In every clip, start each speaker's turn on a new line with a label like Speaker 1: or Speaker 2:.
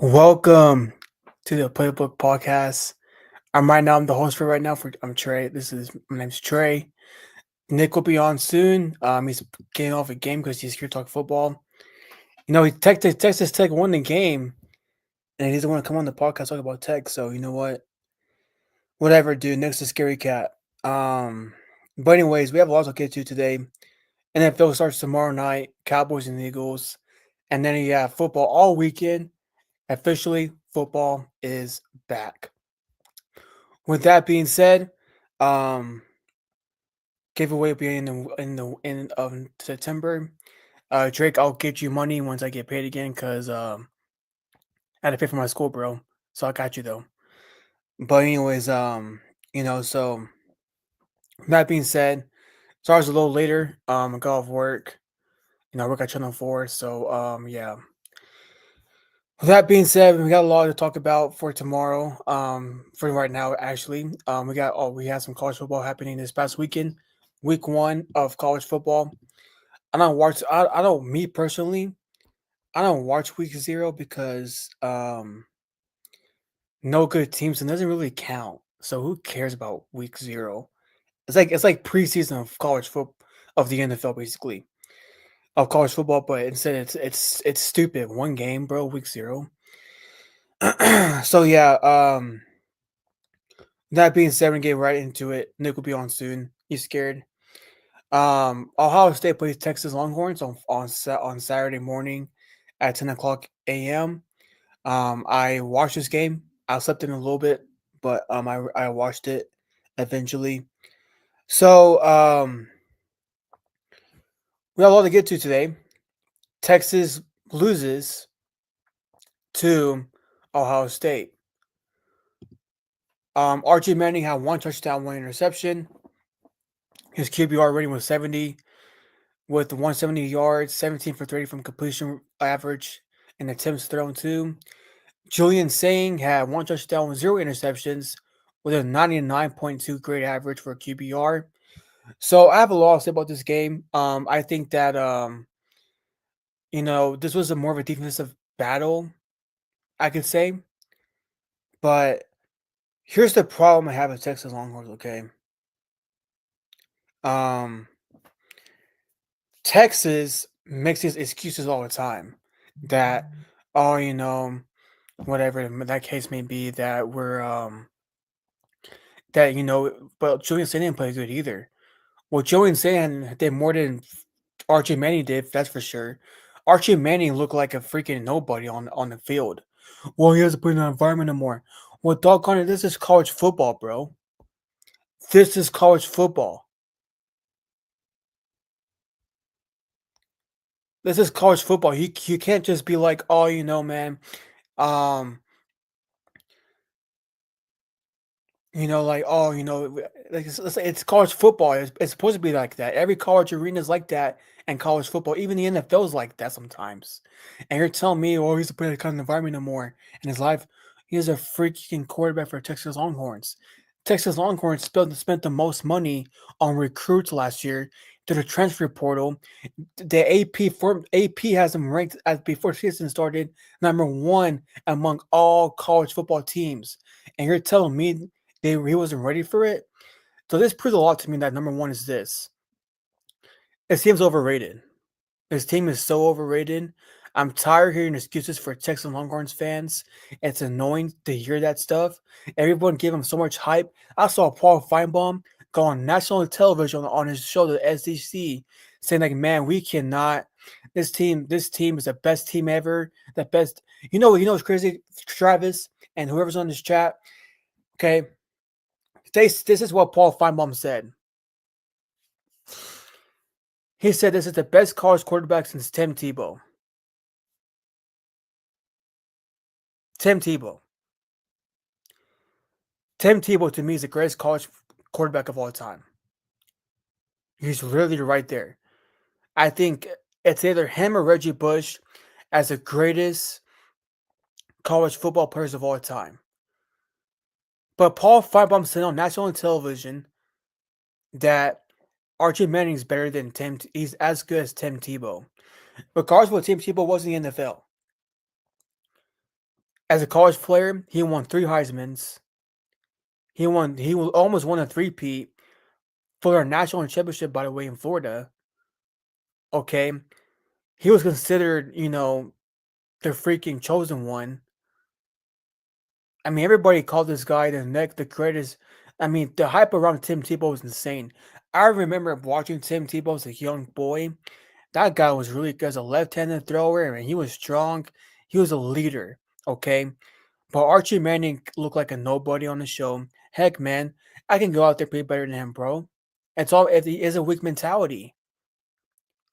Speaker 1: Welcome to the Playbook Podcast. I'm the host for right now. I'm Trey. My name's Trey. Nick will be on soon. He's getting off a game because he's here to talk football. He Texas Tech won the game, and he doesn't want to come on the podcast talk about Tech. So you know what? Whatever, dude. Nick's a scary cat. Um, but anyways, we have a lot to get to today. NFL starts tomorrow night. Cowboys and Eagles, and then you have football all weekend. Officially, football is back. With that being said, um, giveaway will be in the end of September. Drake, I'll get you money once I get paid again because I had to pay for my school, bro. So I got you though. But anyways, so that being said, starts a little later. I got off work. I work at Channel 4. So yeah. With that being said, we got a lot to talk about for tomorrow. For right now, actually, we had some college football happening this past weekend, week one of college football. I don't me personally, I don't watch week zero because no good teams and doesn't really count. So who cares about week zero? It's like preseason of college football of the NFL basically of college football, but instead it's stupid. One game, bro, week zero. So yeah, that being said, we get right into it. Nick will be on soon. He's scared. Ohio State plays Texas Longhorns on Saturday morning at 10 o'clock a.m. I watched this game. I slept in a little bit, but I watched it eventually. So we have a lot to get to today. Texas loses to Ohio State. Archie Manning had one touchdown, one interception. His QBR rating was 70 with 170 yards, 17 for 30 from completion average, and attempts thrown to. Julian Saying had one touchdown with zero interceptions with a 99.2 grade average for QBR. So I have a lot to say about this game. I think that this was a more of a defensive battle, I could say. But here's the problem I have with Texas Longhorns, okay? Um Texas makes these excuses all the time that, oh, whatever that case may be, but Julian Saint didn't play good either. Well, Julian Saint did more than Archie Manning did, that's for sure. Archie Manning looked like a freaking nobody on the field. Well, he hasn't played in the environment anymore. Well, doggone it, this is college football, bro. This is college football. This is college football. You can't just be like, oh, man, um, like, oh, like it's college football. It's supposed to be like that. Every college arena is like that, and college football, even the NFL is like that sometimes. And you're telling me, oh, he's a play that kind of environment no more in his life. He's a freaking quarterback for Texas Longhorns. Texas Longhorns spent the most money on recruits last year through the transfer portal. The AP has them ranked as before season started number one among all college football teams. And you're telling me he wasn't ready for it? So this proves a lot to me that number one is this. His team's overrated. His team is so overrated. I'm tired of hearing excuses for Texas Longhorns fans. It's annoying to hear that stuff. Everyone gave him so much hype. I saw Paul Feinbaum go on national television on his show, the SEC, saying like, "Man, we cannot. This team is the best team ever. The best. What's crazy, Travis, and whoever's on this chat. Okay, this is what Paul Feinbaum said. He said this is the best college quarterback since Tim Tebow. Tim Tebow. Tim Tebow to me is the greatest college quarterback of all time. He's really right there. I think it's either him or Reggie Bush as the greatest college football players of all time. But Paul Feinbaum said on national television that Archie Manning is better than Tim. He's as good as Tim Tebow. Regardless of what Tim Tebow was in the NFL. As a college player, he won 3 Heismans. He almost won a three-peat for our national championship, by the way, in Florida. Okay. He was considered, the freaking chosen one. I mean, everybody called this guy the greatest. I mean, the hype around Tim Tebow was insane. I remember watching Tim Tebow as a young boy. That guy was really good as a left-handed thrower, and he was strong. He was a leader, okay? But Archie Manning looked like a nobody on the show. Heck, man, I can go out there play better than him, bro. It's all if he is a weak mentality.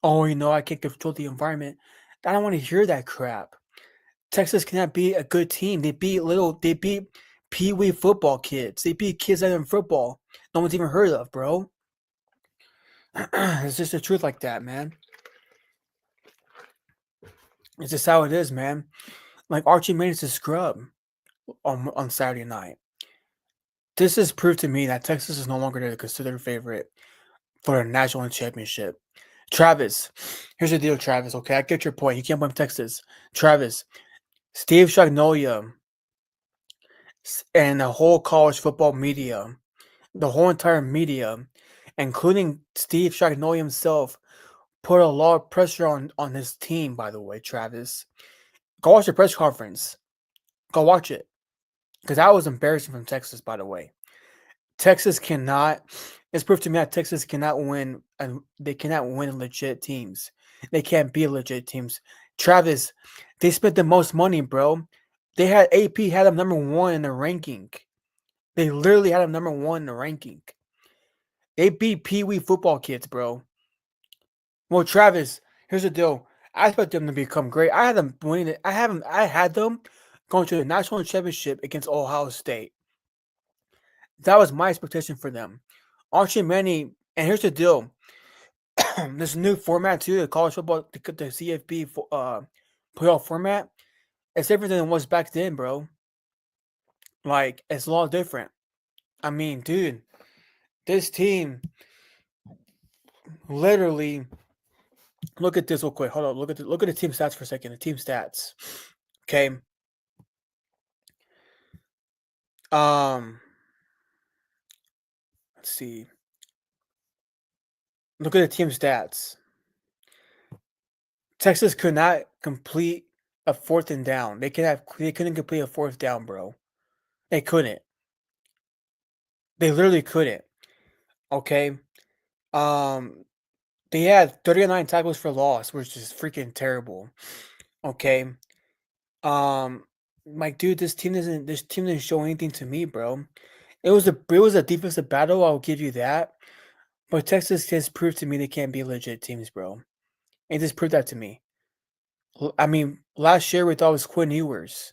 Speaker 1: Oh, I can't control the environment. I don't want to hear that crap. Texas cannot be a good team. They beat pee wee football kids. They beat kids that in football no one's even heard of, bro. It's just the truth like that, man. It's just how it is, man. Like Archie Manning's a scrub on Saturday night. This is proof to me that Texas is no longer the considered favorite for a national championship. Travis, here's the deal, Travis. Okay, I get your point. You can't blame Texas. Travis, Steve Shagnolia, and the whole college football media, the whole entire media, including Steve Shagnolia himself, put a lot of pressure on his team, by the way, Travis. Go watch the press conference. Go watch it. Because that was embarrassing from Texas, by the way. Texas cannot. It's proof to me that Texas cannot win, and they cannot win legit teams. They can't be legit teams. Travis, they spent the most money, bro. They had AP had them number 1 in the ranking. They literally had them number 1 in the ranking. They beat Pee Wee football kids, bro. Well, Travis, here's the deal. I expect them to become great. I had them winning it. I had them going to the national championship against Ohio State. That was my expectation for them. Archie Manning, and here's the deal. This new format too, the college football, the CFP playoff format, it's different than it was back then, bro. Like, it's a lot different. I mean, dude, this team literally. Look at this real quick. Hold on. Look at the team stats for a second. The team stats. Okay. Let's see. Look at the team stats. Texas could not complete a 4th and down. They couldn't complete a 4th down, bro. They couldn't. They literally couldn't. Okay. They had 39 tackles for loss, which is freaking terrible. Okay. Like, dude, this team didn't show anything to me, bro. It was a defensive battle, I'll give you that. But Texas has proved to me they can't be legit teams, bro. It just proved that to me. I mean, last year we thought it was Quinn Ewers.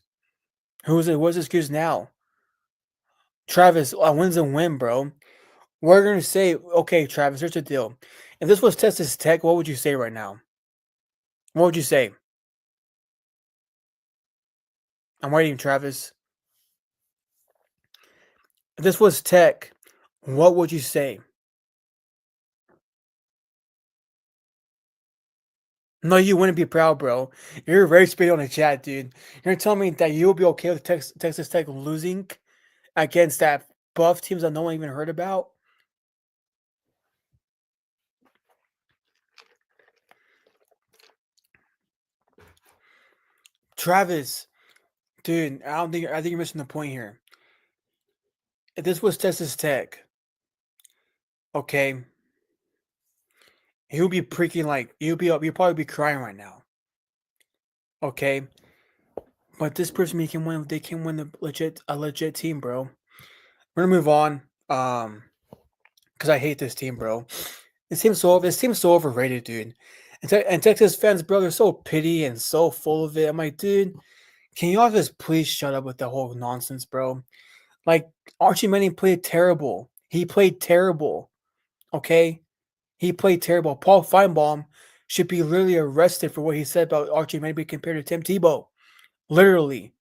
Speaker 1: What's his excuse now? Travis, a win's a win, bro. We're gonna say, okay, Travis, here's the deal. If this was Texas Tech, what would you say right now? What would you say? I'm waiting, Travis. If this was Tech, what would you say? No, you wouldn't be proud, bro. You're very spitty on the chat, dude. You're telling me that you'll be okay with Texas Tech losing against that buff teams that no one even heard about? Travis, dude, I think you're missing the point here. If this was Texas Tech, okay, he'll be freaking like you'll probably be crying right now. Okay. But this proves me they can win a legit team, bro. We're gonna move on. Because I hate this team, bro. This team's so overrated, dude. And Texas fans, bro, they're so pity and so full of it. I'm like, dude, can you all just please shut up with the whole nonsense, bro? Like, Archie Manning played terrible. He played terrible. Okay? He played terrible. Paul Feinbaum should be literally arrested for what he said about Archie Manning being compared to Tim Tebow. Literally.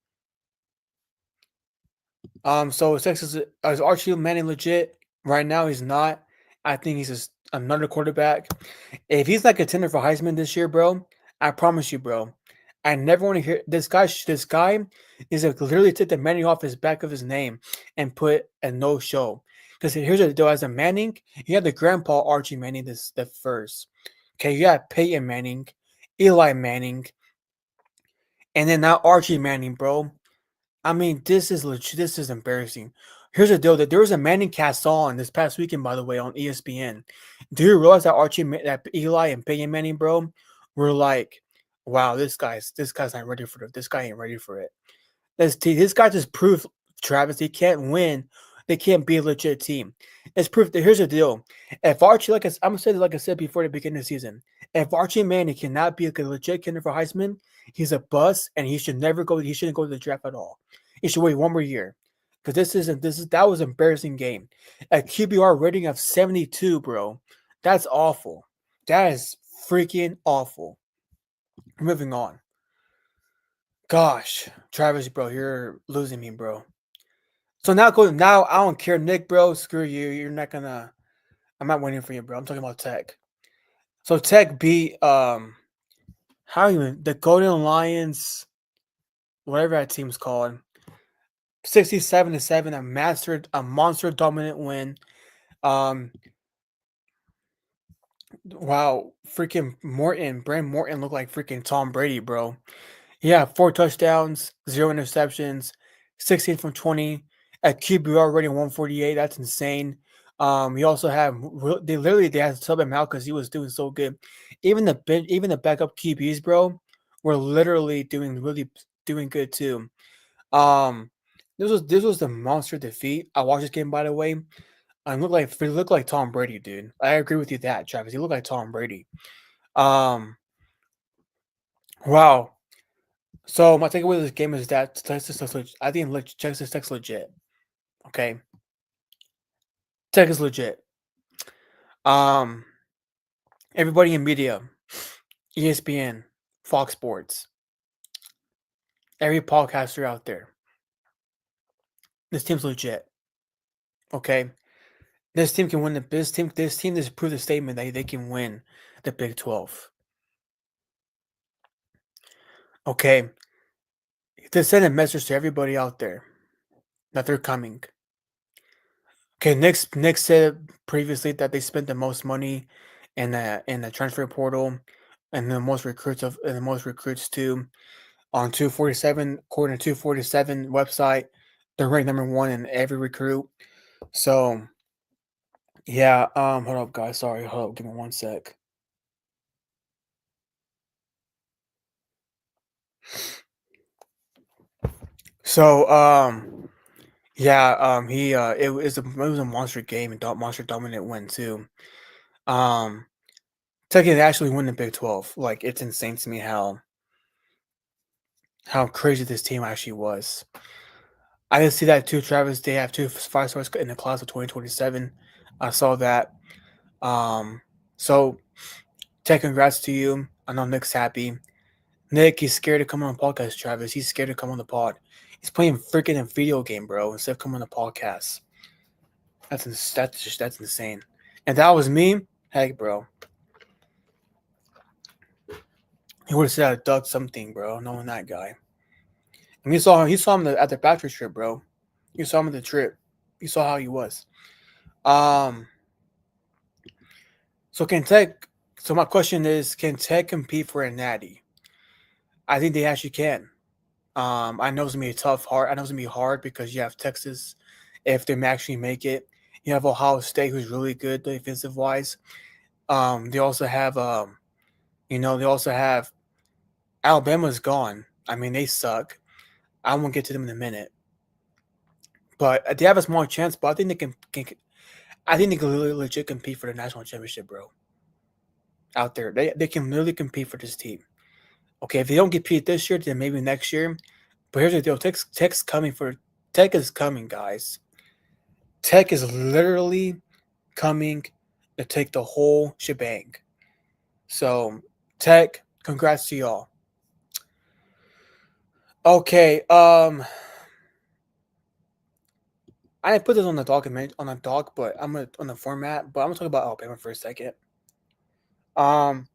Speaker 1: So Texas is Archie Manning legit? Right now, he's not. I think he's just another quarterback. If he's like a contender for Heisman this year, bro, I promise you, bro, I never want to hear this guy. This guy is literally took the Manning off his back of his name and put a no show. Because here's the deal: as a Manning, you have the grandpa Archie Manning, this the first. Okay, you got Peyton Manning, Eli Manning, and then now Archie Manning, bro. I mean, this is legit. This is embarrassing. Here's the deal: that there was a Manning cast on this past weekend, by the way, on ESPN. Do you realize that that Eli and Peyton Manning, bro, were like, "Wow, this guy's not ready for it. This guy ain't ready for it." This guy just proved, Travis, he can't win. They can't be a legit team. It's proof that here's the deal. If Archie, I'm gonna say this like I said before the beginning of the season, if Archie Manning cannot be a legit candidate for Heisman, he's a bust and he should never go. He shouldn't go to the draft at all. He should wait one more year. Because that was an embarrassing game. A QBR rating of 72, bro. That's awful. That is freaking awful. Moving on. Gosh, Travis, bro, you're losing me, bro. So now I don't care, Nick, bro. Screw you. You're not gonna. I'm not waiting for you, bro. I'm talking about Tech. So Tech beat how even the Golden Lions, whatever that team's called, 67-7, a monster dominant win. Um, wow, freaking Brandon Morton looked like freaking Tom Brady, bro. Yeah, 4 touchdowns, 0 interceptions, 16 from 20, a QBR rating 148. That's insane. We also have they had to sub him out because he was doing so good. Even the backup QBs, bro, were literally doing good too. Um, this was the monster defeat. I watched this game, by the way. He looked like Tom Brady, dude. I agree with you that, Travis. He looked like Tom Brady. Um, wow. So my takeaway of this game is that Texas Tech's I think Texas Tech's legit. Okay, Tech is legit. Um, everybody in media, ESPN, Fox Sports, every podcaster out there, this team's legit. Okay, this team can win This team has proved the statement that they can win the Big 12. Okay, to send a message to everybody out there that they're coming. Okay, Nick said previously that they spent the most money in the transfer portal and the most recruits too on 247, according to 247 website. They're ranked number one in every recruit. So yeah, hold up guys, sorry, hold up, give me one sec. So yeah, it was a monster game and monster dominant win too. Um Tech can actually win the Big 12. Like it's insane to me how crazy this team actually was. I didn't see that too, Travis. They have 2 5 stars in the class of 2027. I saw that. Um, so Tech, congrats to you. I know Nick's happy. Nick, he's scared to come on the podcast, Travis. He's scared to come on the pod. He's playing freaking a video game, bro, instead of coming on the podcast. That's insane. And that was me. Heck, bro. He would have said I dug something, bro. Knowing that guy. And he saw him at the bachelor trip, bro. You saw him at the trip. You saw how he was. Um. So can Tech? So my question is, can Tech compete for a natty? I think they actually can. I know it's gonna be hard. I know it's gonna be hard because you have Texas, if they actually make it. You have Ohio State, who's really good defensive wise. They also have, they also have Alabama's gone. I mean, they suck. I won't get to them in a minute, but they have a small chance. But I think I think they can really legit compete for the national championship, bro. Out there, they can really compete for this team. Okay, if they don't compete this year, then maybe next year. But here's the deal: Tech's coming for Tech is coming, guys. Tech is literally coming to take the whole shebang. So, Tech, congrats to y'all. Okay, I didn't put this on the doc, but I'm gonna on the format. But I'm gonna talk about Alabama for a second. Um,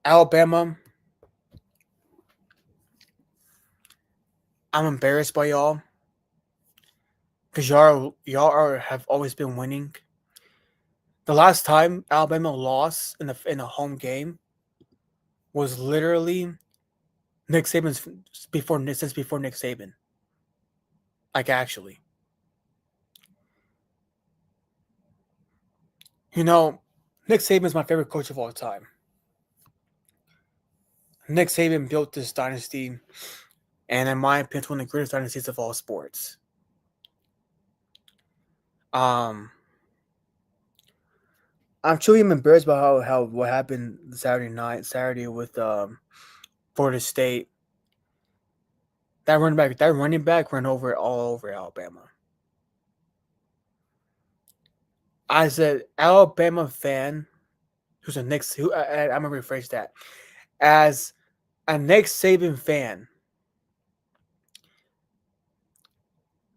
Speaker 1: Alabama, I'm embarrassed by y'all because have always been winning. The last time Alabama lost in a home game was literally Nick Saban's before Nick Saban. Like actually, you know, Nick Saban's my favorite coach of all time. Nick Saban built this dynasty, and in my opinion, it's one of the greatest dynasties of all sports. I'm truly embarrassed by how what happened Saturday with Florida State. That running back ran over all over Alabama. As an Alabama fan, who's a Nick, who I'm gonna rephrase that. As a Nick Saban fan,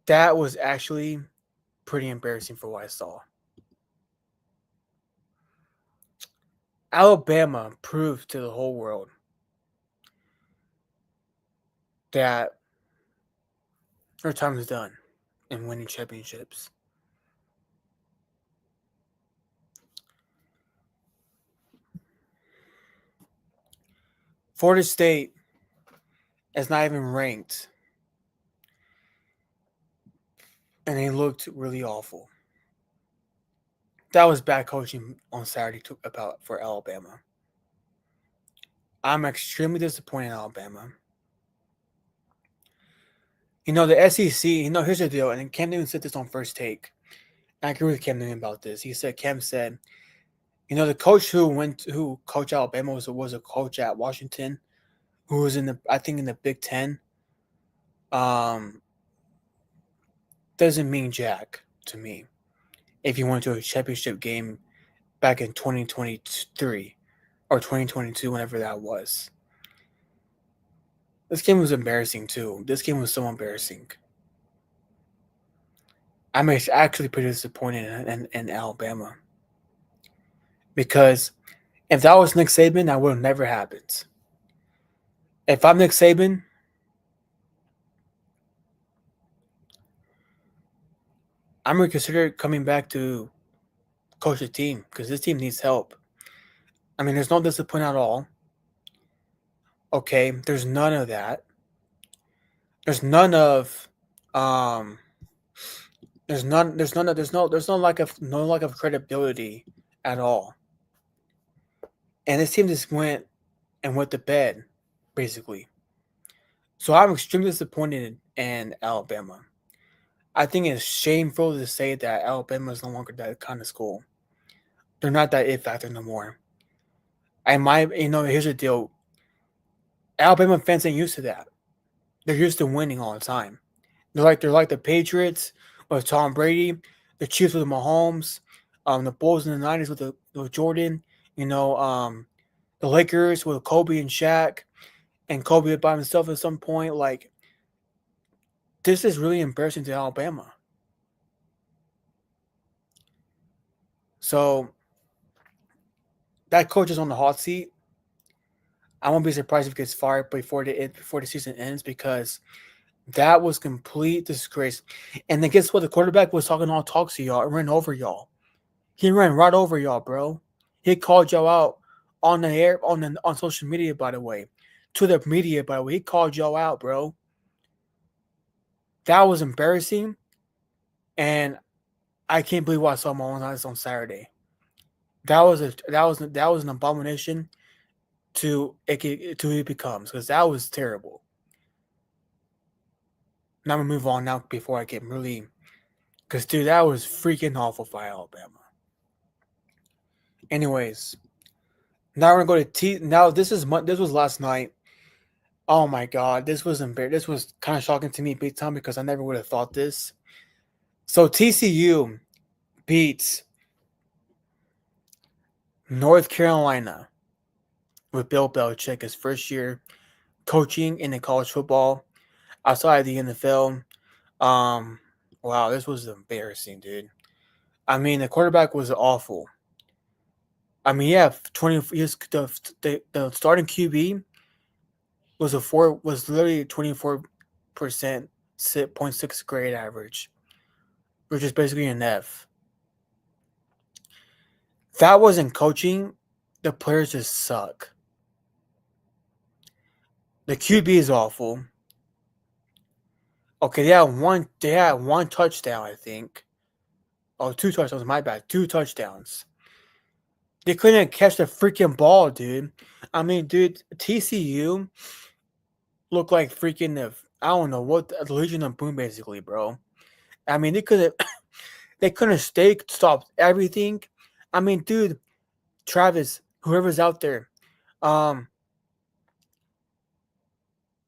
Speaker 1: that was actually pretty embarrassing for what I saw. Alabama proved to the whole world that their time is done in winning championships. Florida State is not even ranked, and they looked really awful. That was bad coaching on Saturday for Alabama. I'm extremely disappointed in Alabama. The SEC, here's the deal, and Cam Newton said this on First Take. And I agree with Cam Newton about this. Cam said, the coach who coached Alabama was a coach at Washington, who was in the Big Ten. Doesn't mean jack to me. If you went to a championship game back in 2023 or 2022, whenever that was. This game was embarrassing too. This game was so embarrassing. I'm actually pretty disappointed in Alabama. Because if that was Nick Saban, that would have never happened. If I'm Nick Saban, I'm going to consider coming back to coach the team because this team needs help. I mean, there's no discipline at all. Okay, there's none of that. There's none of there's no lack of credibility at all. And this team just went to bed, basically. So I'm extremely disappointed in Alabama. I think it's shameful to say that Alabama is no longer that kind of school. They're not that it factor no more. Here's the deal. Alabama fans ain't used to that. They're used to winning all the time. They're like the Patriots with Tom Brady, the Chiefs with Mahomes, the Bulls in the '90s with Jordan. The Lakers with Kobe and Shaq, and Kobe by himself at some point. Like, this is really embarrassing to Alabama. So that coach is on the hot seat. I won't be surprised if he gets fired before the season ends because that was complete disgrace. And then guess what? The quarterback was talking all talks to y'all and ran over y'all. He ran right over y'all, bro. He called y'all out on the air on social media, by the way. To the media, by the way. He called y'all out, bro. That was embarrassing. And I can't believe what I saw my own eyes on Saturday. That was an abomination to it becomes because that was terrible. Now I'm gonna move on now before I get really, because dude, that was freaking awful for Alabama. Anyways, now we're gonna go to Now this was last night. Oh my god, this was embarrassing. This was kind of shocking to me big time because I never would have thought this. So TCU beats North Carolina with Bill Belichick his first year coaching in the college football outside of the NFL. Wow, this was embarrassing, dude. I mean, the quarterback was awful. I mean, yeah, 20 years. The starting QB was literally 24% 0.6 grade average, which is basically an F. That wasn't coaching. The players just suck. The QB is awful. Okay, they had one touchdown, I think. Oh, two touchdowns, my bad. Two touchdowns. They couldn't catch the freaking ball, dude. I mean, dude, TCU looked like freaking I don't know what the Legion of Boom, basically, bro. I mean, they couldn't stop everything. I mean, dude, Travis, whoever's out there, um,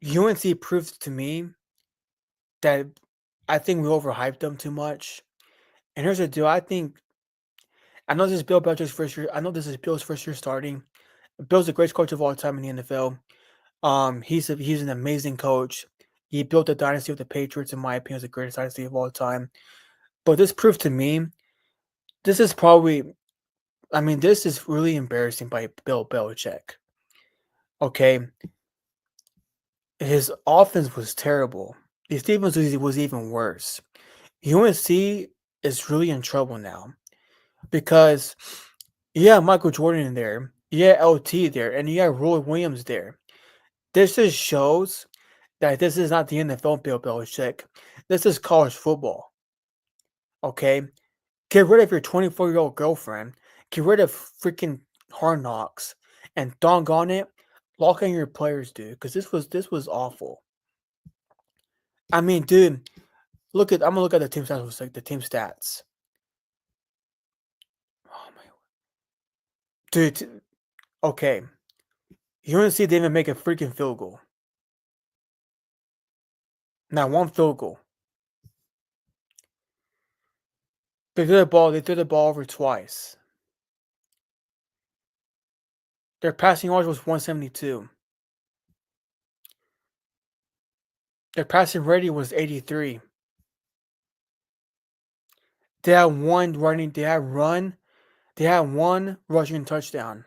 Speaker 1: UNC proved to me that I think we overhyped them too much. And here's the deal: I know this is Bill Belichick's first year. I know this is Bill's first year starting. Bill's the greatest coach of all time in the NFL. He's an amazing coach. He built the dynasty with the Patriots, in my opinion, is the greatest dynasty of all time. But this proved to me, this is probably, I mean, this is really embarrassing by Bill Belichick. Okay, his offense was terrible. His defense was even worse. UNC is really in trouble now because, yeah, Michael Jordan there, yeah, LT there, and you have Roy Williams there. This just shows that this is not the NFL, Bill Belichick. This is college football. Okay? Get rid of your 24-year-old girlfriend. Get rid of freaking Hard Knocks. And doggone it, lock in your players, dude. Because this was awful. I mean, dude, I'm gonna look at the team stats. Like the team stats. Oh my, dude. Okay, UNC didn't even make a freaking field goal. Not one field goal. They threw the ball over twice. Their passing yards was 172. Their passing rating was 83. They had one running. They had one rushing touchdown,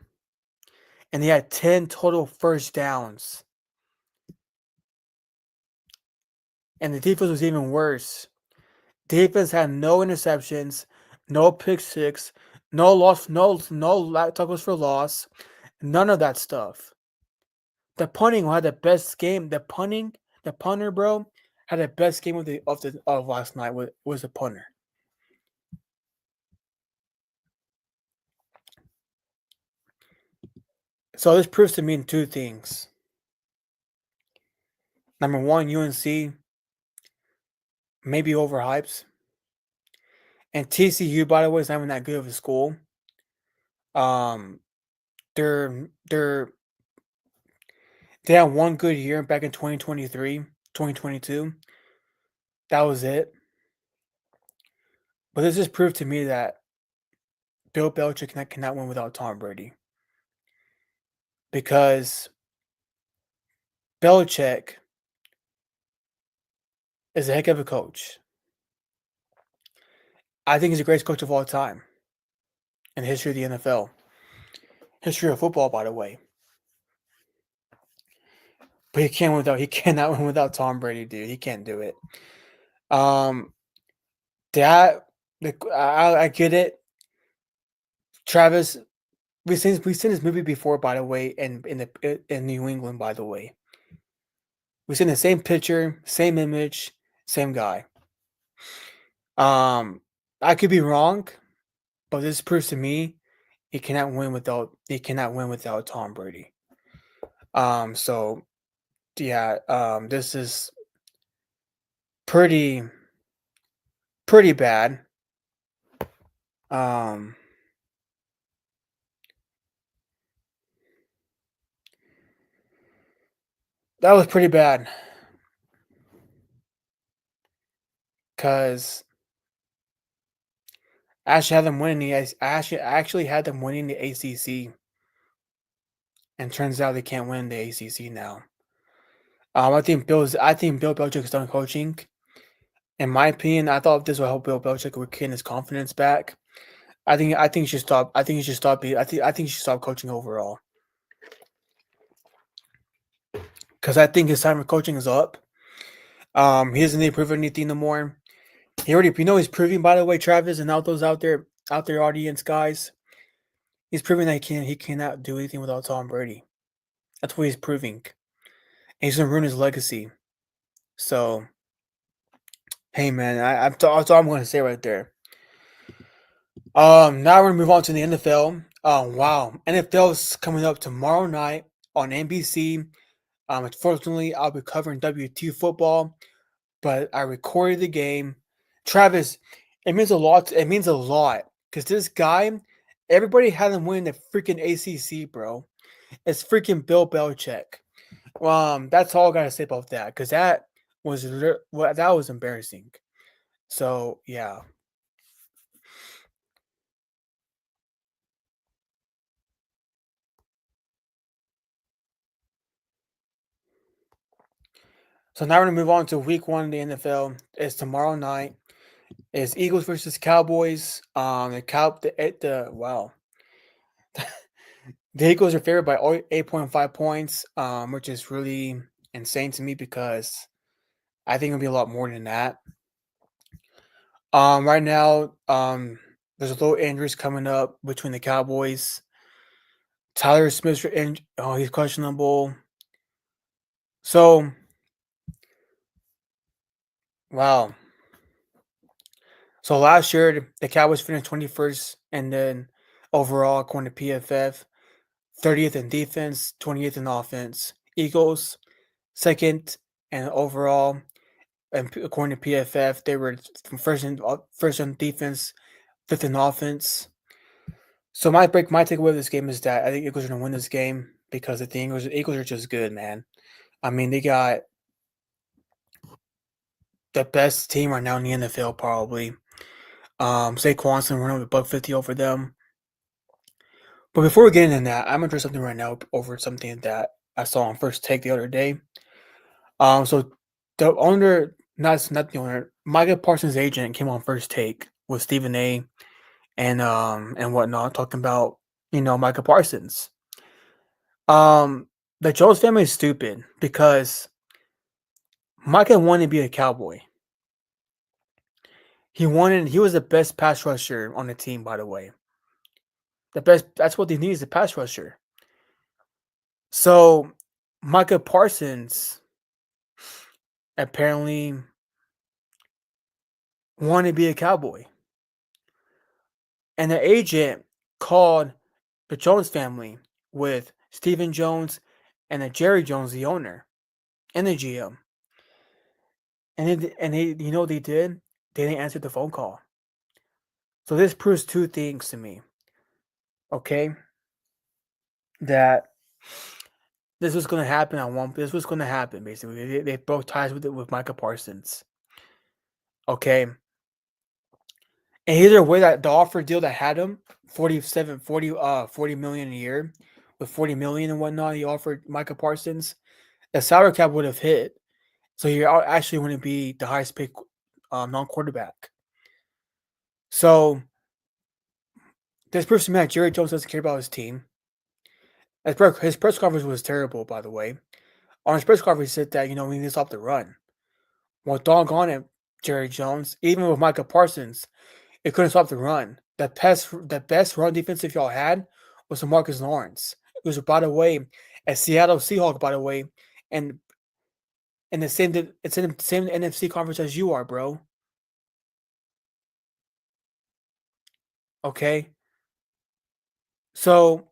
Speaker 1: and they had 10 total first downs. And the defense was even worse. Defense had no interceptions, no pick six, no loss, no tackles for loss, none of that stuff. The punting had the best game. The punter, bro, had the best game of last night. Was the punter. So this proves to me two things. Number one, UNC maybe overhyped. And TCU, by the way, is not even that good of a school. Um, they're they had one good year back in 2023, 2022. That was it. But this just proved to me that Bill Belichick cannot win without Tom Brady. Because Belichick is a heck of a coach. I think he's the greatest coach of all time in the history of the NFL. History of football, by the way. But he cannot win without Tom Brady, dude. He can't do it. That I get it. Travis, we've seen this movie before, by the way, in New England, by the way. We've seen the same picture, same image, same guy. I could be wrong, but this proves to me he cannot win without Tom Brady. So yeah, this is pretty bad. Um, that was pretty bad because I actually had them winning I actually had them winning the ACC, and turns out they can't win the ACC now. I think Bill Belichick's done coaching. In my opinion, I thought this would help Bill Belichick regain his confidence back. I think he should stop. I think he should stop. I think he should stop coaching overall because I think his time for coaching is up. He doesn't need to prove anything no more. He already, he's proving. By the way, Travis and all those out there, audience guys, he's proving that he cannot do anything without Tom Brady. That's what he's proving. And he's gonna ruin his legacy. So, hey man, that's all I'm gonna say right there. Now we're gonna move on to the NFL. Wow, NFL's coming up tomorrow night on NBC. Unfortunately, I'll be covering WT football, but I recorded the game. Travis, it means a lot. It means a lot because this guy, everybody had him win the freaking ACC, bro. It's freaking Bill Belichick. That's all I gotta say about that because that was embarrassing. So yeah. So now we're gonna move on to Week 1 in the NFL. It's tomorrow night. It's Eagles versus Cowboys. The wow. The Eagles are favored by 8.5 points, which is really insane to me because I think it'll be a lot more than that. Right now, there's a little injuries coming up between the Cowboys. Tyler Smith's he's questionable. So, wow. So last year the Cowboys finished 21st, and then overall, according to PFF, 30th in defense, 28th in offense. Eagles second and overall, and according to PFF, they were first in defense, fifth in offense. So my takeaway of this game is that I think Eagles are gonna win this game because the Eagles are just good, man. I mean, they got the best team right now in the NFL, probably. Saquon's running with $150 over them. But before we get into that, I'm gonna do something right now over something that I saw on First Take the other day. So the owner, not the owner, Micah Parsons' agent came on First Take with Stephen A. And whatnot, talking about Micah Parsons. The Jones family is stupid because Micah wanted to be a Cowboy. He was the best pass rusher on the team, by the way. The best. That's what they need is a pass rusher. So Micah Parsons apparently wanted to be a Cowboy. And the agent called the Jones family with Stephen Jones and the Jerry Jones, the owner, and the GM. You know what they did? They didn't answer the phone call. So this proves two things to me. Okay? That this was going to happen this was going to happen, basically. They broke ties with Micah Parsons. Okay? And either way, that the offer deal that had him 40 million a year with 40 million and whatnot, he offered Micah Parsons, the salary cap would have hit. So you're actually going to be the highest paid non-quarterback. So this person, man, Jerry Jones doesn't care about his team. His press conference was terrible, by the way. On his press conference, he said that we need to stop the run. Well, doggone it, Jerry Jones. Even with Micah Parsons, it couldn't stop the run. The best run defensive y'all had was Marcus Lawrence. It was, by the way, a Seattle Seahawk, by the way, and it's in the same NFC conference as you are, bro. Okay, so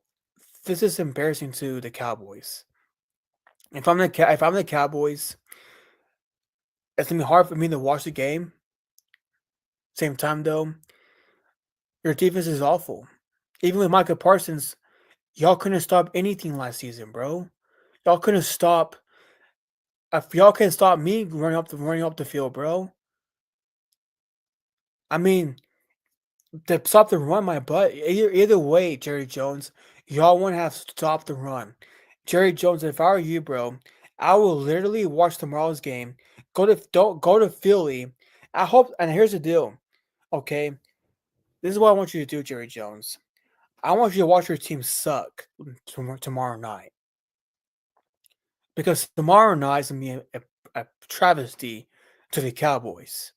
Speaker 1: this is embarrassing to the Cowboys. If I'm the Cowboys, it's gonna be hard for me to watch the game. Same time though, your defense is awful. Even with Micah Parsons, y'all couldn't stop anything last season, bro. Y'all couldn't stop. If y'all can't stop me running up the field, bro. I mean, to stop the run, my butt. Either way, Jerry Jones, y'all want to have stopped the run. Jerry Jones, if I were you, bro, I will literally watch tomorrow's game. Don't go to Philly. I hope, and here's the deal, okay? This is what I want you to do, Jerry Jones. I want you to watch your team suck tomorrow night. Because tomorrow night is going to be a travesty to the Cowboys.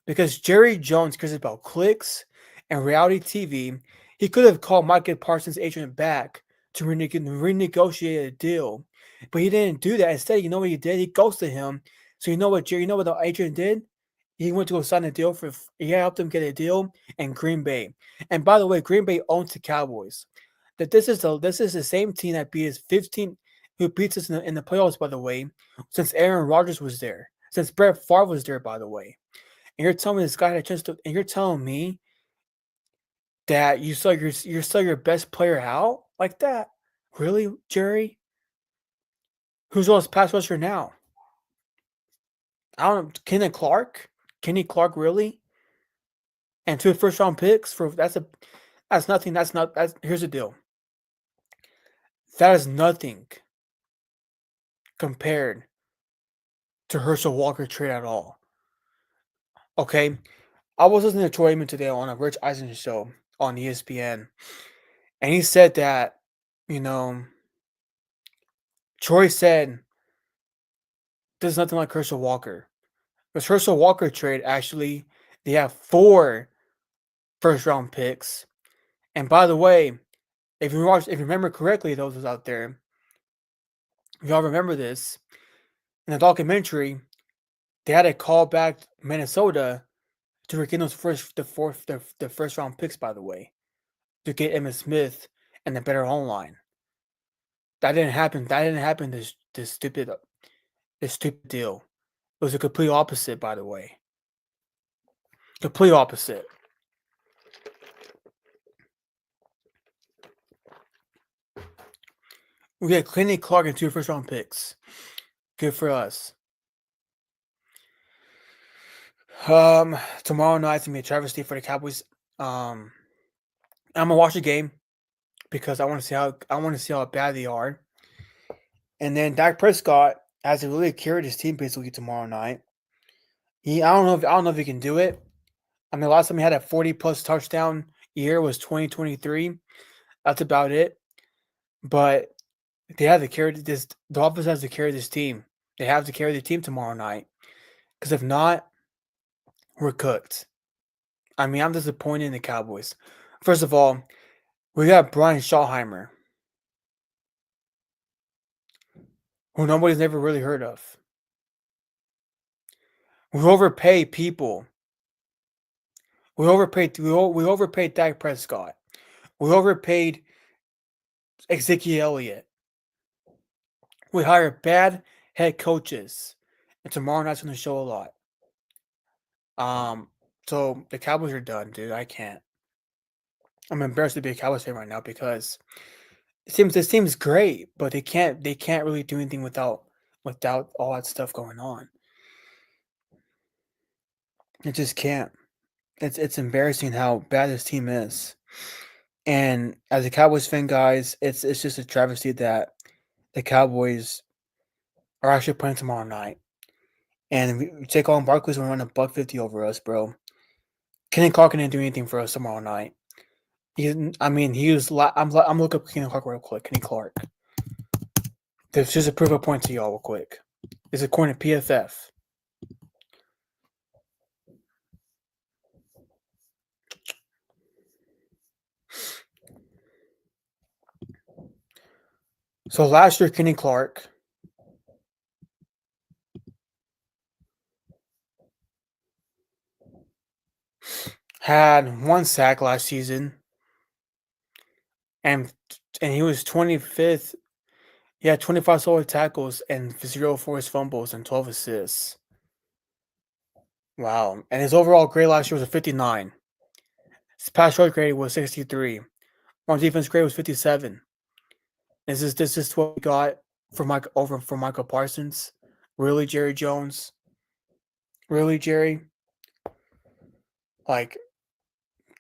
Speaker 1: Because Jerry Jones cares about clicks and reality TV. He could have called Micah Parsons' agent back to renegotiate a deal, but he didn't do that. Instead, you know what he did? He ghosted him. So you know what, Jerry? You know what the agent did? He went to go sign a deal for. He helped him get a deal in Green Bay. And by the way, Green Bay owns the Cowboys. That this is the same team that beat us 15, who beats us in the playoffs. By the way, since Aaron Rodgers was there, since Brett Favre was there. By the way. And you're telling me this guy had a chance to, and you're telling me that you saw your best player out like that? Really, Jerry? Who's all his pass rusher now? I don't know. Kenny Clark, really? And 2 first round picks for that's nothing. Here's the deal. That is nothing compared to Herschel Walker trade at all. Okay, I was listening to Troy Aikman today on a Rich Eisen show on ESPN, and he said that, Troy said there's nothing like Herschel Walker. Because Herschel Walker trade, actually, they have 4 first round picks. And by the way, if you remember correctly, those out there, if y'all remember this, in the documentary, they had to call back Minnesota to regain the first round picks, by the way, to get Emmitt Smith and a better online. That didn't happen. This stupid deal. It was a complete opposite, by the way. Complete opposite. We got Kenny Clark and 2 first round picks. Good for us. Tomorrow night's gonna be a travesty for the Cowboys. I'm gonna watch the game because I want to see how bad they are. And then Dak Prescott has to really carry his team basically tomorrow night. I don't know if he can do it. I mean, last time he had a 40+ touchdown year was 2023. That's about it. But they have to carry this. The offense has to carry this team. They have to carry the team tomorrow night. Because if not, we're cooked. I mean, I'm disappointed in the Cowboys. First of all, we got Brian Schottenheimer, who nobody's never really heard of. We overpay people. We overpaid Dak Prescott. We overpaid Ezekiel Elliott. We hire bad head coaches. And tomorrow night's going to show a lot. So the Cowboys are done, dude. I can't. I'm embarrassed to be a Cowboys fan right now because this team's great, but they can't really do anything without all that stuff going on. It just can't. It's embarrassing how bad this team is. And as a Cowboys fan, guys, it's just a travesty that the Cowboys are actually playing tomorrow night. And we take on Barkley's and run a $150 over us, bro. Kenny Clark didn't do anything for us tomorrow night. I'm looking up Kenny Clark real quick. Kenny Clark. There's just a proof of point to y'all real quick. It's according to PFF. So last year, Kenny Clark had 1 sack last season, and he was 25th. He had 25 solo tackles and 0 forced fumbles and 12 assists. Wow. And his overall grade last year was a 59. His pass rush grade was 63. On defense grade was 57. This is what we got for Michael Parsons? Really, Jerry Jones? Really, Jerry? Like,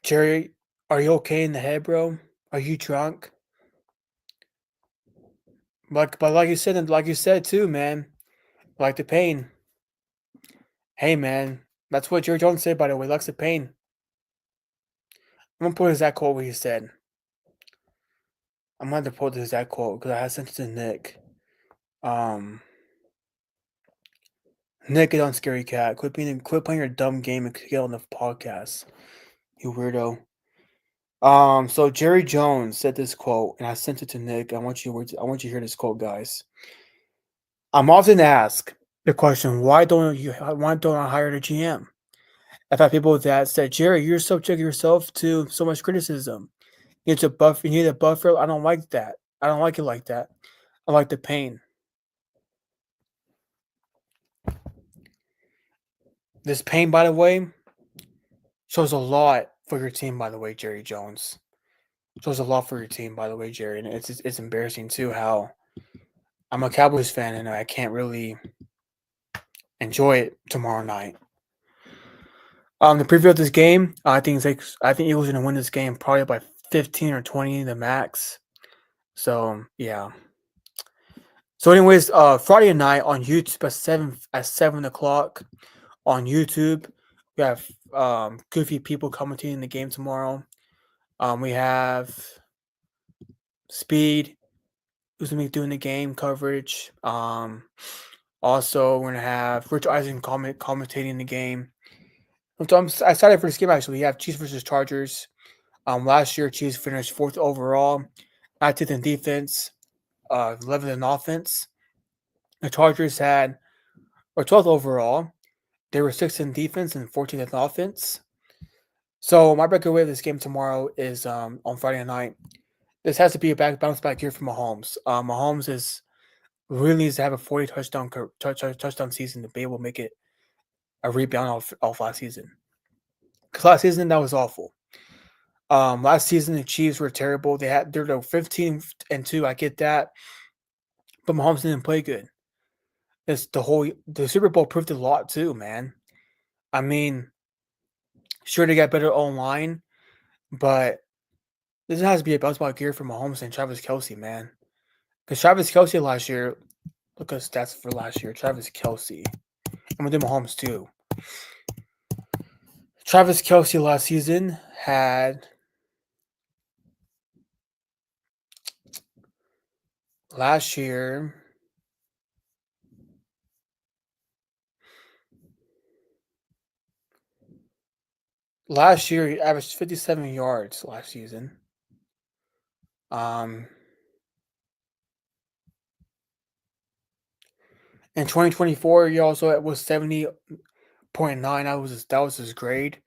Speaker 1: Jerry, are you okay in the head, bro? Are you drunk? But like you said too, man. Like the pain. Hey, man, that's what Jerry Jones said. By the way, likes the pain. I'm gonna put his exact quote what he said. I'm gonna have to pull the exact quote because I had sent it to Nick. Nick, get on Scary Cat. Quit playing your dumb game and get on the podcast. You weirdo. So Jerry Jones said this quote, and I sent it to Nick. I want you to hear this quote, guys. I'm often asked the question, why don't I hire the GM? I've had people that said, Jerry, you're subjecting yourself to so much criticism. You need a buffer. I don't like that. I don't like it like that. I like the pain. This pain, by the way, shows a lot for your team, by the way, Jerry Jones. Shows a lot for your team, by the way, Jerry. And it's embarrassing too how I'm a Cowboys fan and I can't really enjoy it tomorrow night. The preview of this game, I think Eagles are gonna win this game probably by 15 or 20 the max. So yeah. So anyways, Friday night on YouTube at 7 o'clock on YouTube, we have goofy people commentating the game tomorrow. We have Speed, who's gonna be doing the game coverage. Also we're gonna have Rich Eisen commentating the game. So I'm excited for this game. Actually, we have Chiefs versus Chargers. Last year Chiefs finished 4th overall, 9th in defense, 11th in offense. The Chargers had 12th overall. They were 6th in defense and 14th in offense. So my breakaway of this game tomorrow is on Friday night. This has to be a bounce back year for Mahomes. Mahomes really needs to have a 40 touchdown season to be able to make it a rebound off last season. Because last season that was awful. Last season the Chiefs were terrible. They're 15-2. I get that, but Mahomes didn't play good. The Super Bowl proved a lot too, man. I mean, sure they got better online, but this has to be a bounce back year for Mahomes and Travis Kelce, man. Because Travis Kelce last year, look at stats for last year. Travis Kelce, I'm gonna do Mahomes too. Travis Kelce last season had last year. Last year he averaged 57 yards last season. In 2024, he also was 70.9. That was his grade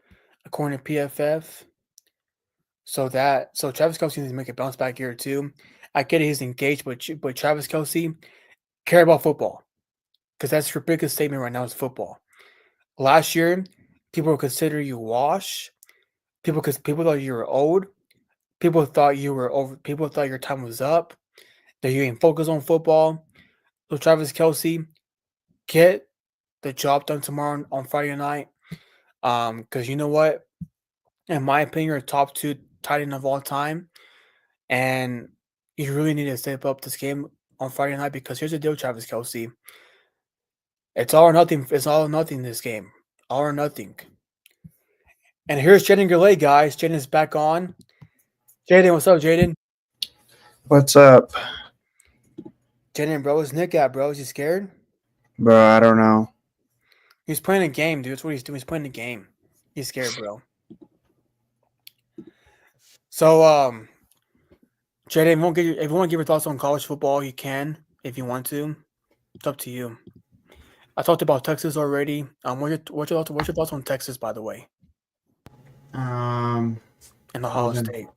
Speaker 1: according to PFF. So Travis Kelce needs to make a bounce back year too. I get it, he's engaged, but Travis Kelce care about football because that's your biggest statement right now is football. Last year, people would consider you wash. People thought you were old. People thought you were over. People thought your time was up. That you ain't focused on football. So Travis Kelce, get the job done tomorrow on Friday night. Because you know what? In my opinion, you're a top 2 tight end of all time. And you really need to step up this game on Friday night because here's the deal, Travis Kelce. It's all or nothing. It's all or nothing this game. All or nothing. And here's Jaden Gurley, guys. Jaden's back on. Jaden, what's up, Jaden?
Speaker 2: What's up?
Speaker 1: Jaden, bro, where's Nick at, bro? Is he scared?
Speaker 2: Bro, I don't know.
Speaker 1: He's playing a game, dude. That's what he's doing. He's playing a game. He's scared, bro. So, Jaden, if you want to give your thoughts on college football, you can. If you want to, it's up to you. I talked about Texas already. What's your thoughts on Texas, by the way,
Speaker 2: Um,
Speaker 1: and Ohio State?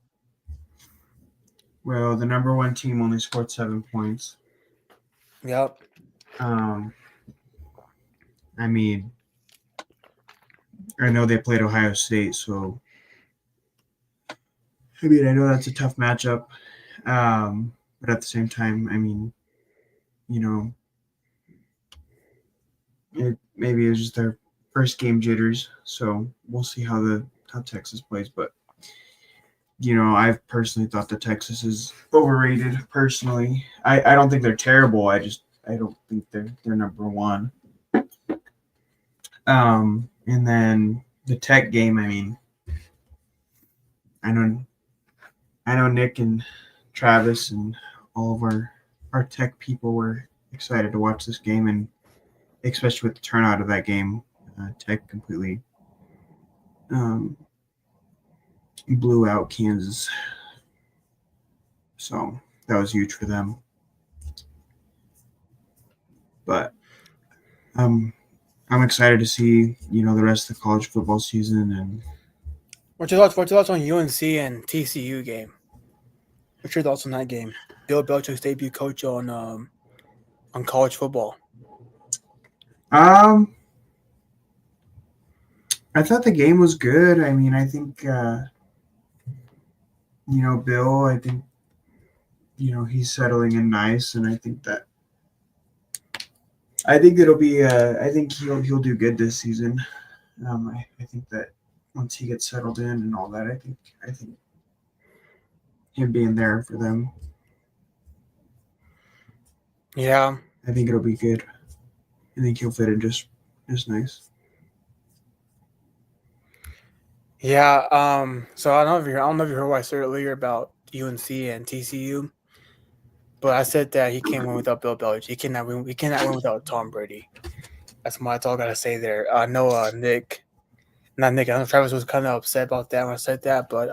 Speaker 2: Well, the number 1 team only scored 7 points.
Speaker 1: Yep.
Speaker 2: I mean, I know they played Ohio State, so I know that's a tough matchup. But at the same time, maybe it was just their first game jitters. So we'll see how Texas plays. But I've personally thought that Texas is overrated. Personally, I don't think they're terrible. I don't think they're number 1. And then the Tech game. I know Nick and Travis and all of our tech people were excited to watch this game, and especially with the turnout of that game, Tech completely blew out Kansas. So that was huge for them. But I'm excited to see the rest of the college football season. And
Speaker 1: What's your thoughts on UNC and TCU game? What's your thoughts on that game? Bill Belichick's debut coach on college football.
Speaker 2: I thought the game was good. I mean, I think Bill. I think he's settling in nice, and I think it'll be. I think he'll do good this season. I think that once he gets settled in and all that, I think him being there for them.
Speaker 1: Yeah,
Speaker 2: I think it'll be good. I think he'll fit in just nice.
Speaker 1: Yeah. So I don't know if you heard what I said earlier about UNC and TCU, but I said that he can't win without Bill Belichick. He cannot win without Tom Brady. That's all I gotta say there. I know Nick. Not Nick. I know Travis was kind of upset about that when I said that, but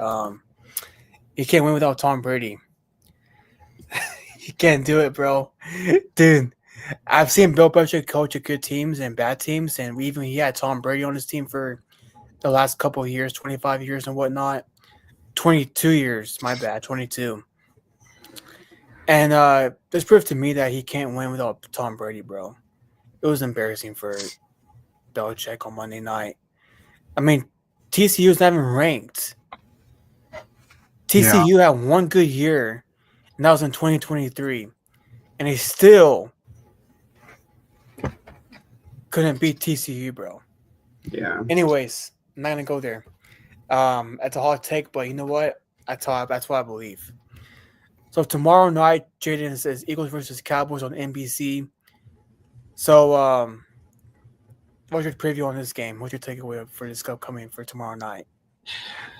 Speaker 1: he can't win without Tom Brady. He can't do it, bro. Dude, I've seen Bill Belichick coach good teams and bad teams, and he had Tom Brady on his team for the last couple of years, 25 years and whatnot. 22 years, my bad, 22. And this proved to me that he can't win without Tom Brady, bro. It was embarrassing for Belichick on Monday night. I mean, TCU's not even ranked. TCU had one good year, and that was in 2023. And he still couldn't beat TCU, bro.
Speaker 2: Yeah.
Speaker 1: Anyways, I'm not going to go there. That's a hot take, but you know what? That's what I believe. So tomorrow night, Jaden says Eagles versus Cowboys on NBC. So, what's your preview on this game? What's your takeaway for this upcoming for tomorrow night?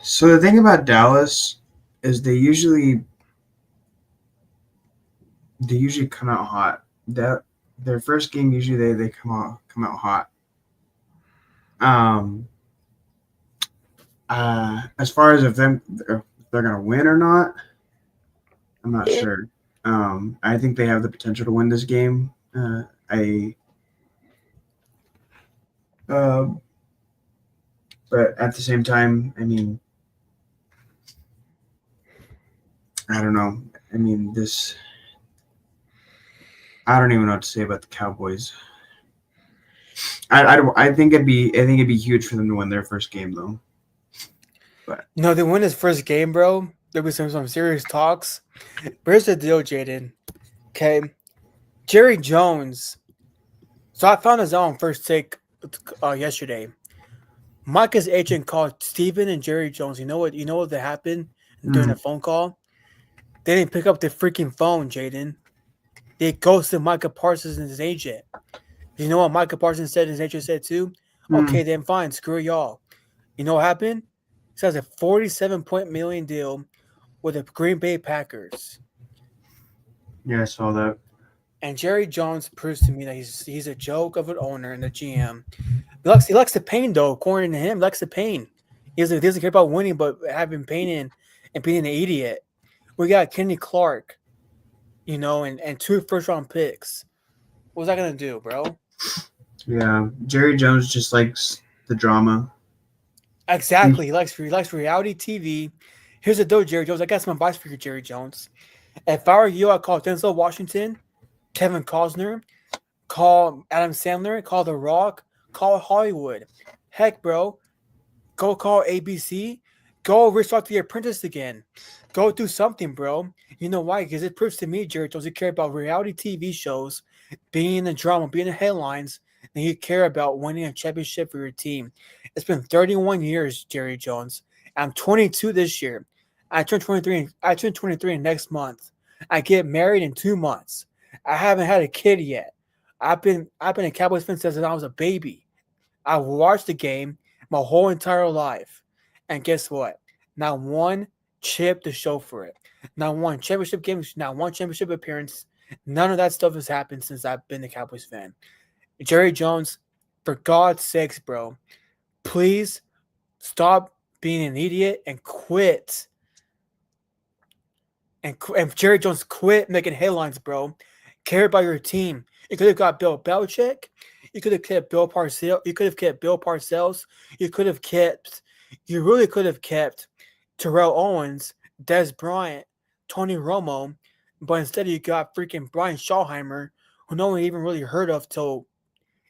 Speaker 2: So the thing about Dallas is they usually come out hot. Their first game usually they come out hot. As far as if they're gonna win or not, I'm not sure. I think they have the potential to win this game. But at the same time, I mean, I don't know. I mean, I don't even know what to say about the Cowboys. I think it'd be huge for them to win their first game though. But
Speaker 1: no, they win his first game, bro. There'll be some serious talks. But here's the deal, Jaden. Okay, Jerry Jones. So I found his own first take yesterday. Micah's agent called Steven and Jerry Jones. You know what happened during a phone call? They didn't pick up the freaking phone, Jaden. They ghosted Micah Parsons and his agent. You know what Micah Parsons said? His agent said too. Okay, then fine. Screw y'all. You know what happened? He says a $47 million deal with the Green Bay Packers.
Speaker 2: Yeah, I saw that.
Speaker 1: And Jerry Jones proves to me that he's a joke of an owner and a GM. He likes the pain, though. According to him, he likes the pain. He doesn't care about winning, but having pain and being an idiot. We got Kenny Clark, and 2 first-round picks. What's that gonna do, bro?
Speaker 2: Yeah, Jerry Jones just likes the drama.
Speaker 1: Exactly. He likes reality TV. Here's the deal, Jerry Jones. I got some advice for you, Jerry Jones. If I were you, I'd call Denzel Washington, Kevin Costner, call Adam Sandler, call The Rock, call Hollywood. Heck, bro, go call ABC. Go restart The Apprentice again. Go do something, bro. You know why? Because it proves to me, Jerry Jones, you care about reality TV shows, being in the drama, being in the headlines, and you care about winning a championship for your team. It's been 31 years, Jerry Jones. I'm 22 this year. I turn 23 next month. I get married in 2 months. I haven't had a kid yet. I've been a Cowboys fan since I was a baby. I've watched the game my whole entire life. And guess what? not one chip to show for it. Not one championship game, not one championship appearance. None of that stuff has happened since I've been a Cowboys fan. Jerry Jones, for God's sakes, bro, please stop being an idiot and quit. And Jerry Jones quit making headlines, bro. Care about your team. You could have got Bill Belichick. You could have kept Bill Parcells. You could have kept Bill Parcells. You could have kept. You really could have kept Terrell Owens, Des Bryant, Tony Romo, but instead you got freaking Brian Schottenheimer, who no one even really heard of till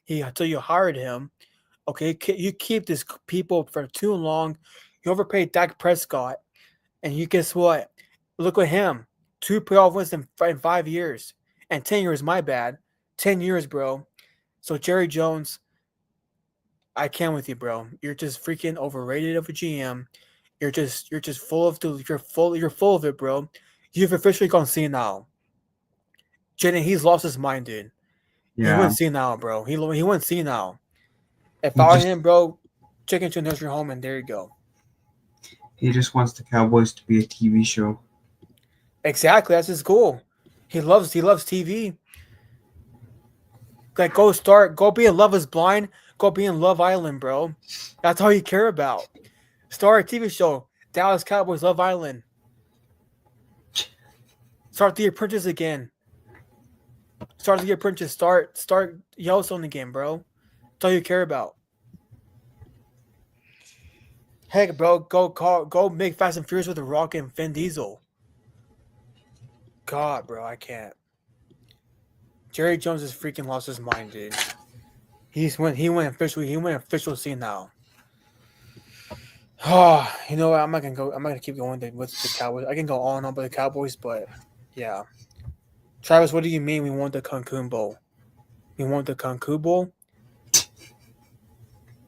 Speaker 1: you hired him. Okay, you keep these people for too long. You overpaid Dak Prescott, and you guess what? Look at him. 2 playoff wins in 5 years. And 10 years, my bad. 10 years, bro. So Jerry Jones, I can't with you, bro. You're just freaking overrated of a GM. You're just full of you're full of it, bro. You've officially gone senile. Jaden, he's lost his mind, dude. He
Speaker 2: Yeah,
Speaker 1: went senile, bro. He went senile. If
Speaker 2: he
Speaker 1: I were
Speaker 2: just
Speaker 1: him, bro, check into a nursery home and there you go.
Speaker 2: he just wants the Cowboys to be a TV show.
Speaker 1: Exactly, that's his goal. He loves TV. Like go be in Love Is Blind, go be in Love Island, bro. That's all you care about. Start a TV show, Dallas Cowboys Love Island. Start The Apprentice again. Start The Apprentice. Start Yellowstone again, bro. That's all you care about. Heck, bro, go make Fast and Furious with The Rock and Vin Diesel. God, bro, I can't. Jerry Jones has freaking lost his mind, dude. He went official senile. Oh, you know what? I'm not gonna keep going with the Cowboys. I can go on and on with the Cowboys, but yeah. Travis, what do you mean we won the Cancun Bowl? We won the Cancun Bowl?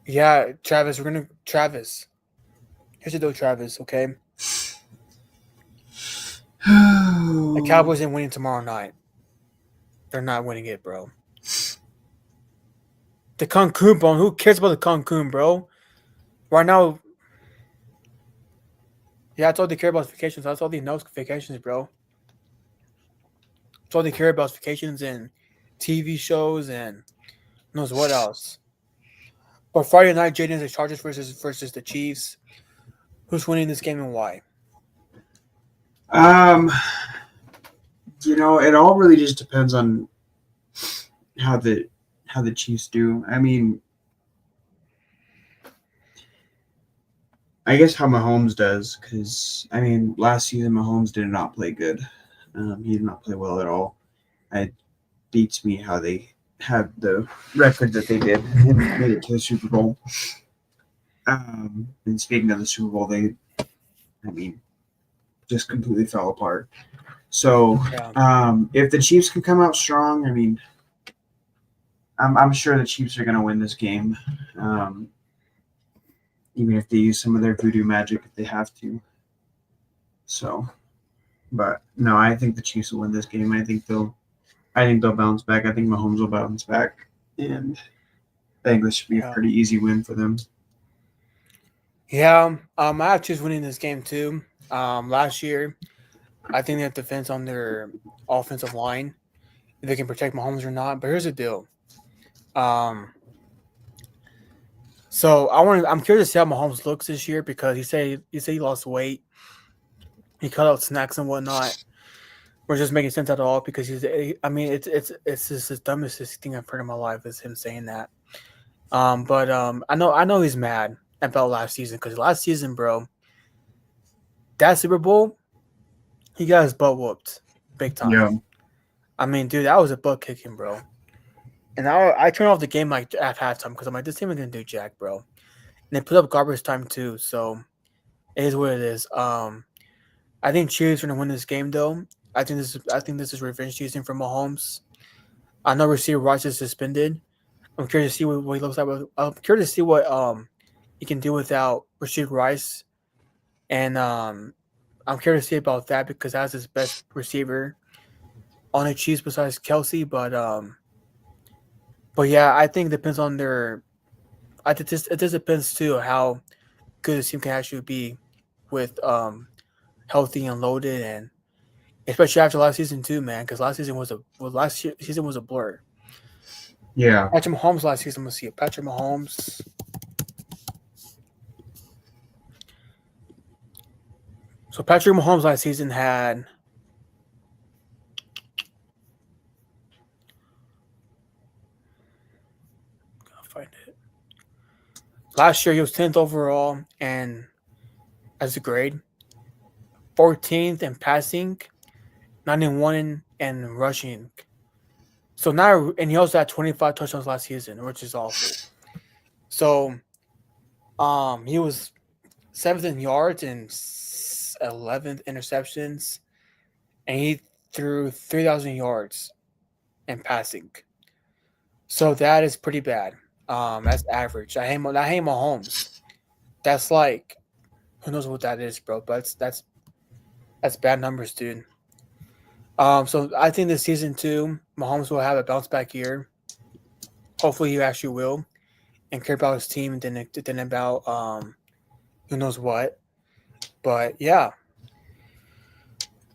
Speaker 1: Yeah, Travis, here's the deal, Travis, okay? The Cowboys ain't winning tomorrow night. They're not winning it, bro. The Cancun Bowl, who cares about the Cancun, bro? Right now, yeah, that's all they care about is vacations. That's all they know is vacations, bro. That's all they care about is vacations and TV shows and knows what else. But Friday night, Jaden, the Chargers versus the Chiefs. Who's winning this game and why?
Speaker 2: It all really just depends on how the Chiefs do. I mean, I guess how Mahomes does, because I mean, last season Mahomes did not play good. He did not play well at all. It beats me how they had the record that they did and made it to the Super Bowl. And speaking of the Super Bowl, just completely fell apart. So, if the Chiefs can come out strong, I mean, I'm sure the Chiefs are going to win this game, even if they use some of their voodoo magic if they have to. So, but no, I think the Chiefs will win this game. I think they'll bounce back. I think Mahomes will bounce back, and I think this should be a pretty easy win for them.
Speaker 1: Yeah, I have Chiefs winning this game too. Last year, I think they have defense on their offensive line. If they can protect Mahomes or not. But here's the deal. So I'm curious to see how Mahomes looks this year because he said he lost weight. He cut out snacks and whatnot. Which doesn't make sense at all because it's just the dumbest thing I've heard in my life is him saying that. But I know he's mad about last season because last season, bro, that Super Bowl, he got his butt whooped big time.
Speaker 2: Yeah.
Speaker 1: I mean, dude, that was a butt kicking, bro. And I turned off the game like at halftime because I'm like, this team ain't gonna do jack, bro. And they put up garbage time too, so it is what it is. I think Chiefs are gonna win this game though. I think this is revenge season for Mahomes. I know Rasheed Rice is suspended. I'm curious to see what he looks like. I'm curious to see what he can do without Rasheed Rice, and I'm curious to see about that because that's his best receiver on the Chiefs besides Kelsey. But yeah, I think it depends on their. It just depends too how good the team can actually be with healthy and loaded, and especially after last season too, man. Because season was a blur.
Speaker 2: Yeah.
Speaker 1: Patrick Mahomes last season. Let's see it. Patrick Mahomes. So Patrick Mahomes last season had. I'll find it. Last year he was 10th overall, and as a grade, 14th in passing, 91 in rushing. So now, and he also had 25 touchdowns last season, which is awful. So, he was 7th in yards and 11th interceptions, and he threw 3,000 yards in passing. So that is pretty bad. That's average. I hate Mahomes. That's like, who knows what that is, bro? But that's bad numbers, dude. So I think this season too, Mahomes will have a bounce back year. Hopefully, he actually will, and care about his team than about who knows what. But yeah.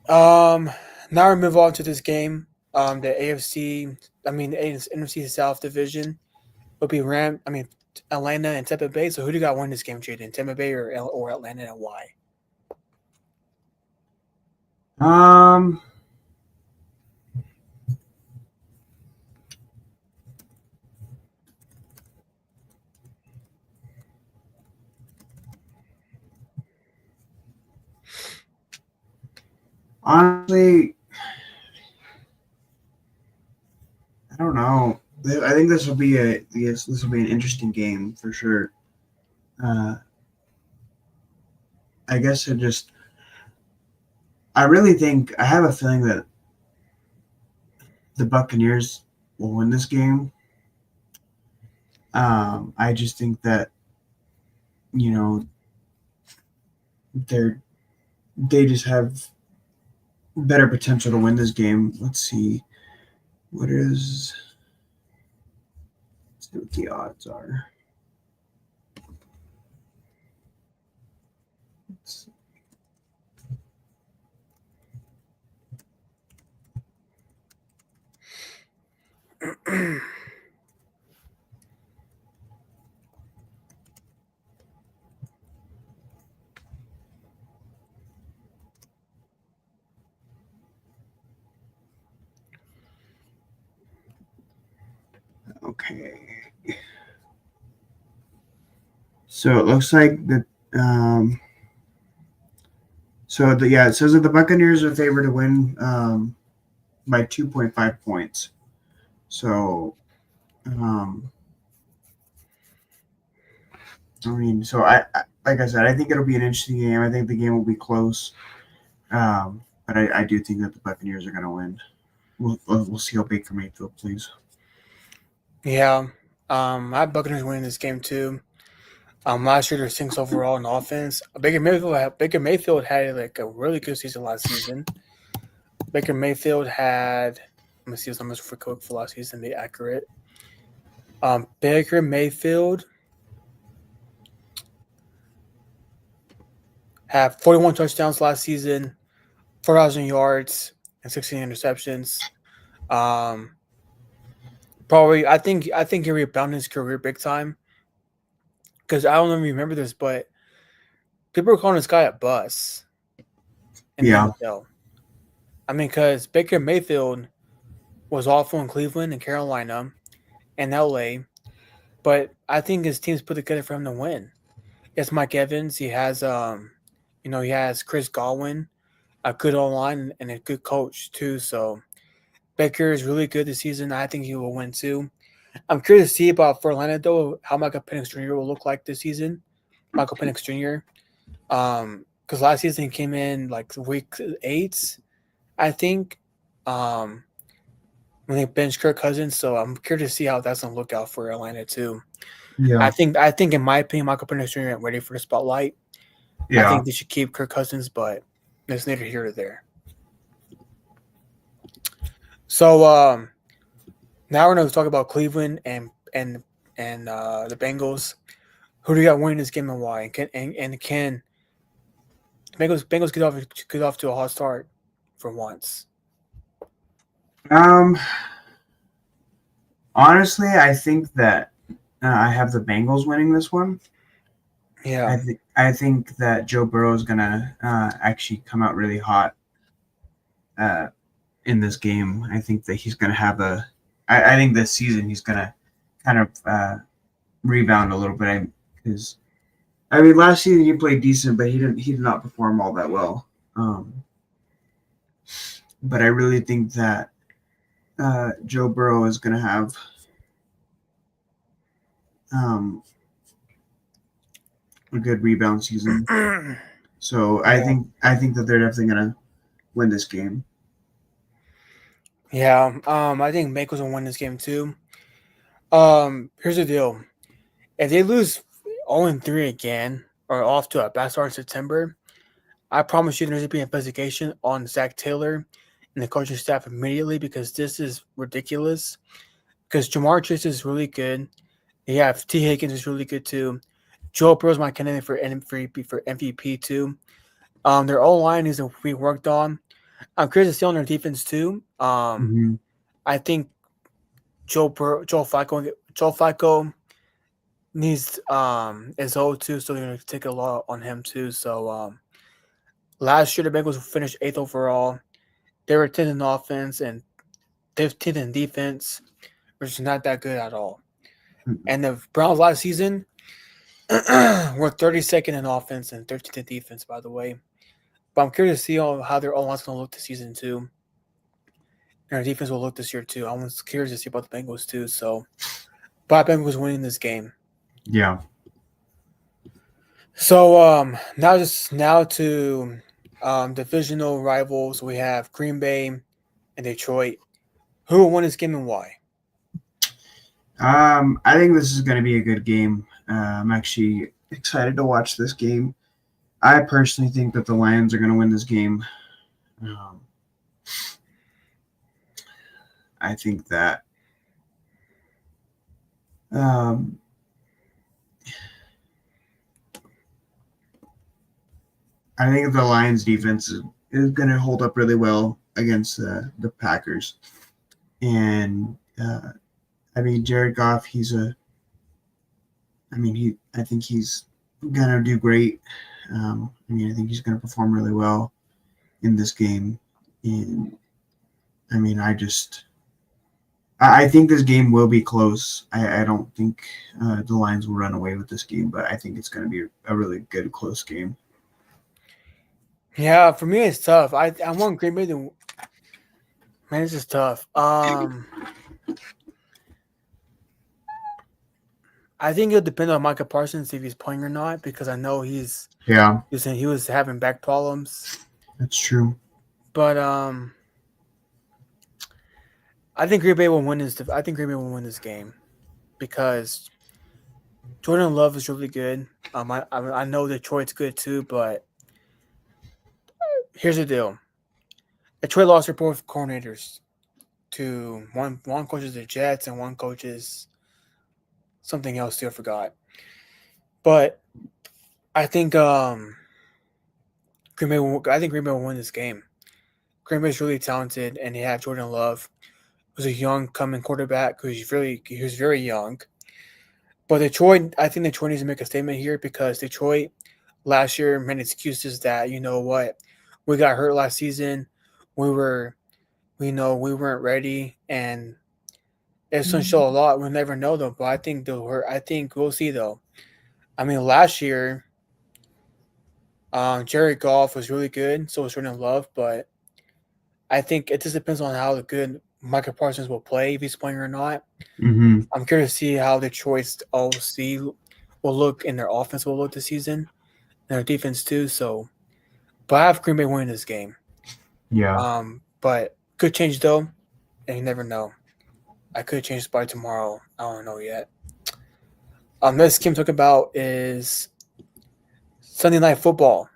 Speaker 1: Now we move on to this game. The NFC South division will be Atlanta and Tampa Bay. So who do you got win this game, Jaden? Tampa Bay or Atlanta, and why?
Speaker 2: Honestly, I don't know. I think this will be an interesting game for sure. I guess I really think I have a feeling that the Buccaneers will win this game. I just think that they just have better potential to win this game. Let's see what the odds are. Okay. So it looks like that. It says that the Buccaneers are favored to win by 2.5 points. So, I like I said, I think it'll be an interesting game. I think the game will be close, but I do think that the Buccaneers are going to win. We'll see how Baker Mayfield plays.
Speaker 1: Yeah, I have Buccaneers winning this game too. Last year they're 6th overall in offense. Baker Mayfield had like a really good season last season. Baker Mayfield had, let me see his numbers for last season. Be accurate. Baker Mayfield had 41 touchdowns last season, 4,000 yards, and 16 interceptions. Probably, I think he rebounded his career big time. Because I don't know if you remember this, but people were calling this guy a bust in the NFL. I mean, because Baker Mayfield was awful in Cleveland and Carolina and LA, but I think his team's put together for him to win. It's Mike Evans. He has, he has Chris Godwin, a good O-line and a good coach too. So Baker is really good this season. I think he will win too. I'm curious to see about for Atlanta though how Michael Penix Jr. will look like this season. Michael Penix Jr. Because last season he came in like week 8, I think. When they benched Kirk Cousins, so I'm curious to see how that's gonna look out for Atlanta too.
Speaker 2: Yeah,
Speaker 1: I think in my opinion, Michael Penix Jr. ain't ready for the spotlight. Yeah. I think they should keep Kirk Cousins, but it's neither here or there. So now we're going to talk about Cleveland and the Bengals. Who do you got winning this game and why? And can Bengals get off to a hot start for once.
Speaker 2: Honestly, I think that I have the Bengals winning this one.
Speaker 1: Yeah.
Speaker 2: I think that Joe Burrow is gonna actually come out really hot in this game. I think that he's gonna have I think this season he's gonna kind of rebound a little bit because I mean last season he played decent, but he did not perform all that well. But I really think that Joe Burrow is gonna have a good rebound season. So I think that they're definitely gonna win this game.
Speaker 1: Yeah. I think Bengals will win this game too. Here's the deal: if they lose 0-3 again or off to a bad start in September, I promise you there's going to be an investigation on Zach Taylor and the coaching staff immediately because this is ridiculous. Because Jamar Chase is really good. Yeah, T. Higgins is really good too. Joe Burrow's my candidate for MVP too. Their O line is a we worked on. I'm curious to see on their defense too.
Speaker 2: Mm-hmm.
Speaker 1: I think Joe Flacco needs is old too, so they're gonna take a lot on him too. So last year the Bengals finished 8th overall. They were 10th in offense and 15th in defense, which is not that good at all.
Speaker 2: Mm-hmm.
Speaker 1: And the Browns last season were 32nd in offense and 13th in defense, by the way. But I'm curious to see how their O-line's going to look this season, too. And their defense will look this year, too. I'm curious to see about the Bengals, too. So, but Bengals winning this game.
Speaker 2: Yeah.
Speaker 1: So, now to divisional rivals. We have Green Bay and Detroit. Who will win this game and why?
Speaker 2: I think this is going to be a good game. I'm actually excited to watch this game. I personally think that the Lions are going to win this game. I think that I think the Lions defense is going to hold up really well against the Packers. And I mean, Jared Goff, I think he's going to do great. I think he's going to perform really well in this game. And I mean, I think this game will be close. I don't think the Lions will run away with this game, but I think it's going to be a really good, close game.
Speaker 1: Yeah, for me, it's tough. I want Green Bay to. Man, this is tough. I think it'll depend on Micah Parsons if he's playing or not, because I know he was having back problems.
Speaker 2: That's true.
Speaker 1: But I think Green Bay will win this. I think Green Bay will win this game because Jordan Love is really good. I know Detroit's good too, but here's the deal: Detroit lost their both coordinators to one coaches the Jets and one coaches something else too. I forgot. But I think Green Bay will win this game. Green Bay is really talented, and they have Jordan Love, who's a young coming quarterback who's very young. But Detroit, I think Detroit needs to make a statement here because Detroit last year made excuses that, you know what, we got hurt last season. We weren't ready, and it's going to show a lot. We'll never know though, but I think we'll see though. I mean, last year, Jared Goff was really good, so was Jordan Love, but I think it just depends on how good Micah Parsons will play, if he's playing or not.
Speaker 2: Mm-hmm.
Speaker 1: I'm curious to see how Detroit's OC will look and their offense will look this season, and their defense too. So, but I have Green Bay winning this game.
Speaker 2: Yeah.
Speaker 1: But could change though, and you never know. I could change by tomorrow. I don't know yet. Next game to talk about is Sunday Night Football.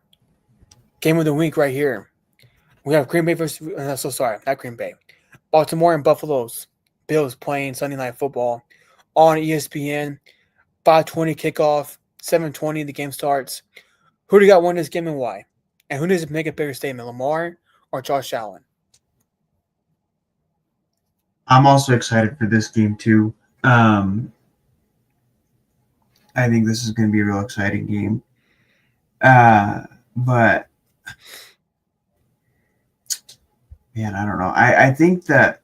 Speaker 1: Game of the week right here. We have Green Bay versus. Not Green Bay. Baltimore and Buffalo's Bills playing Sunday Night Football on ESPN. 5:20 kickoff. 7:20 the game starts. Who do you got win this game and why? And who needs to make a bigger statement, Lamar or Josh Allen?
Speaker 2: I'm also excited for this game too. Um, I think this is going to be a real exciting game. But man, I don't know. I think that,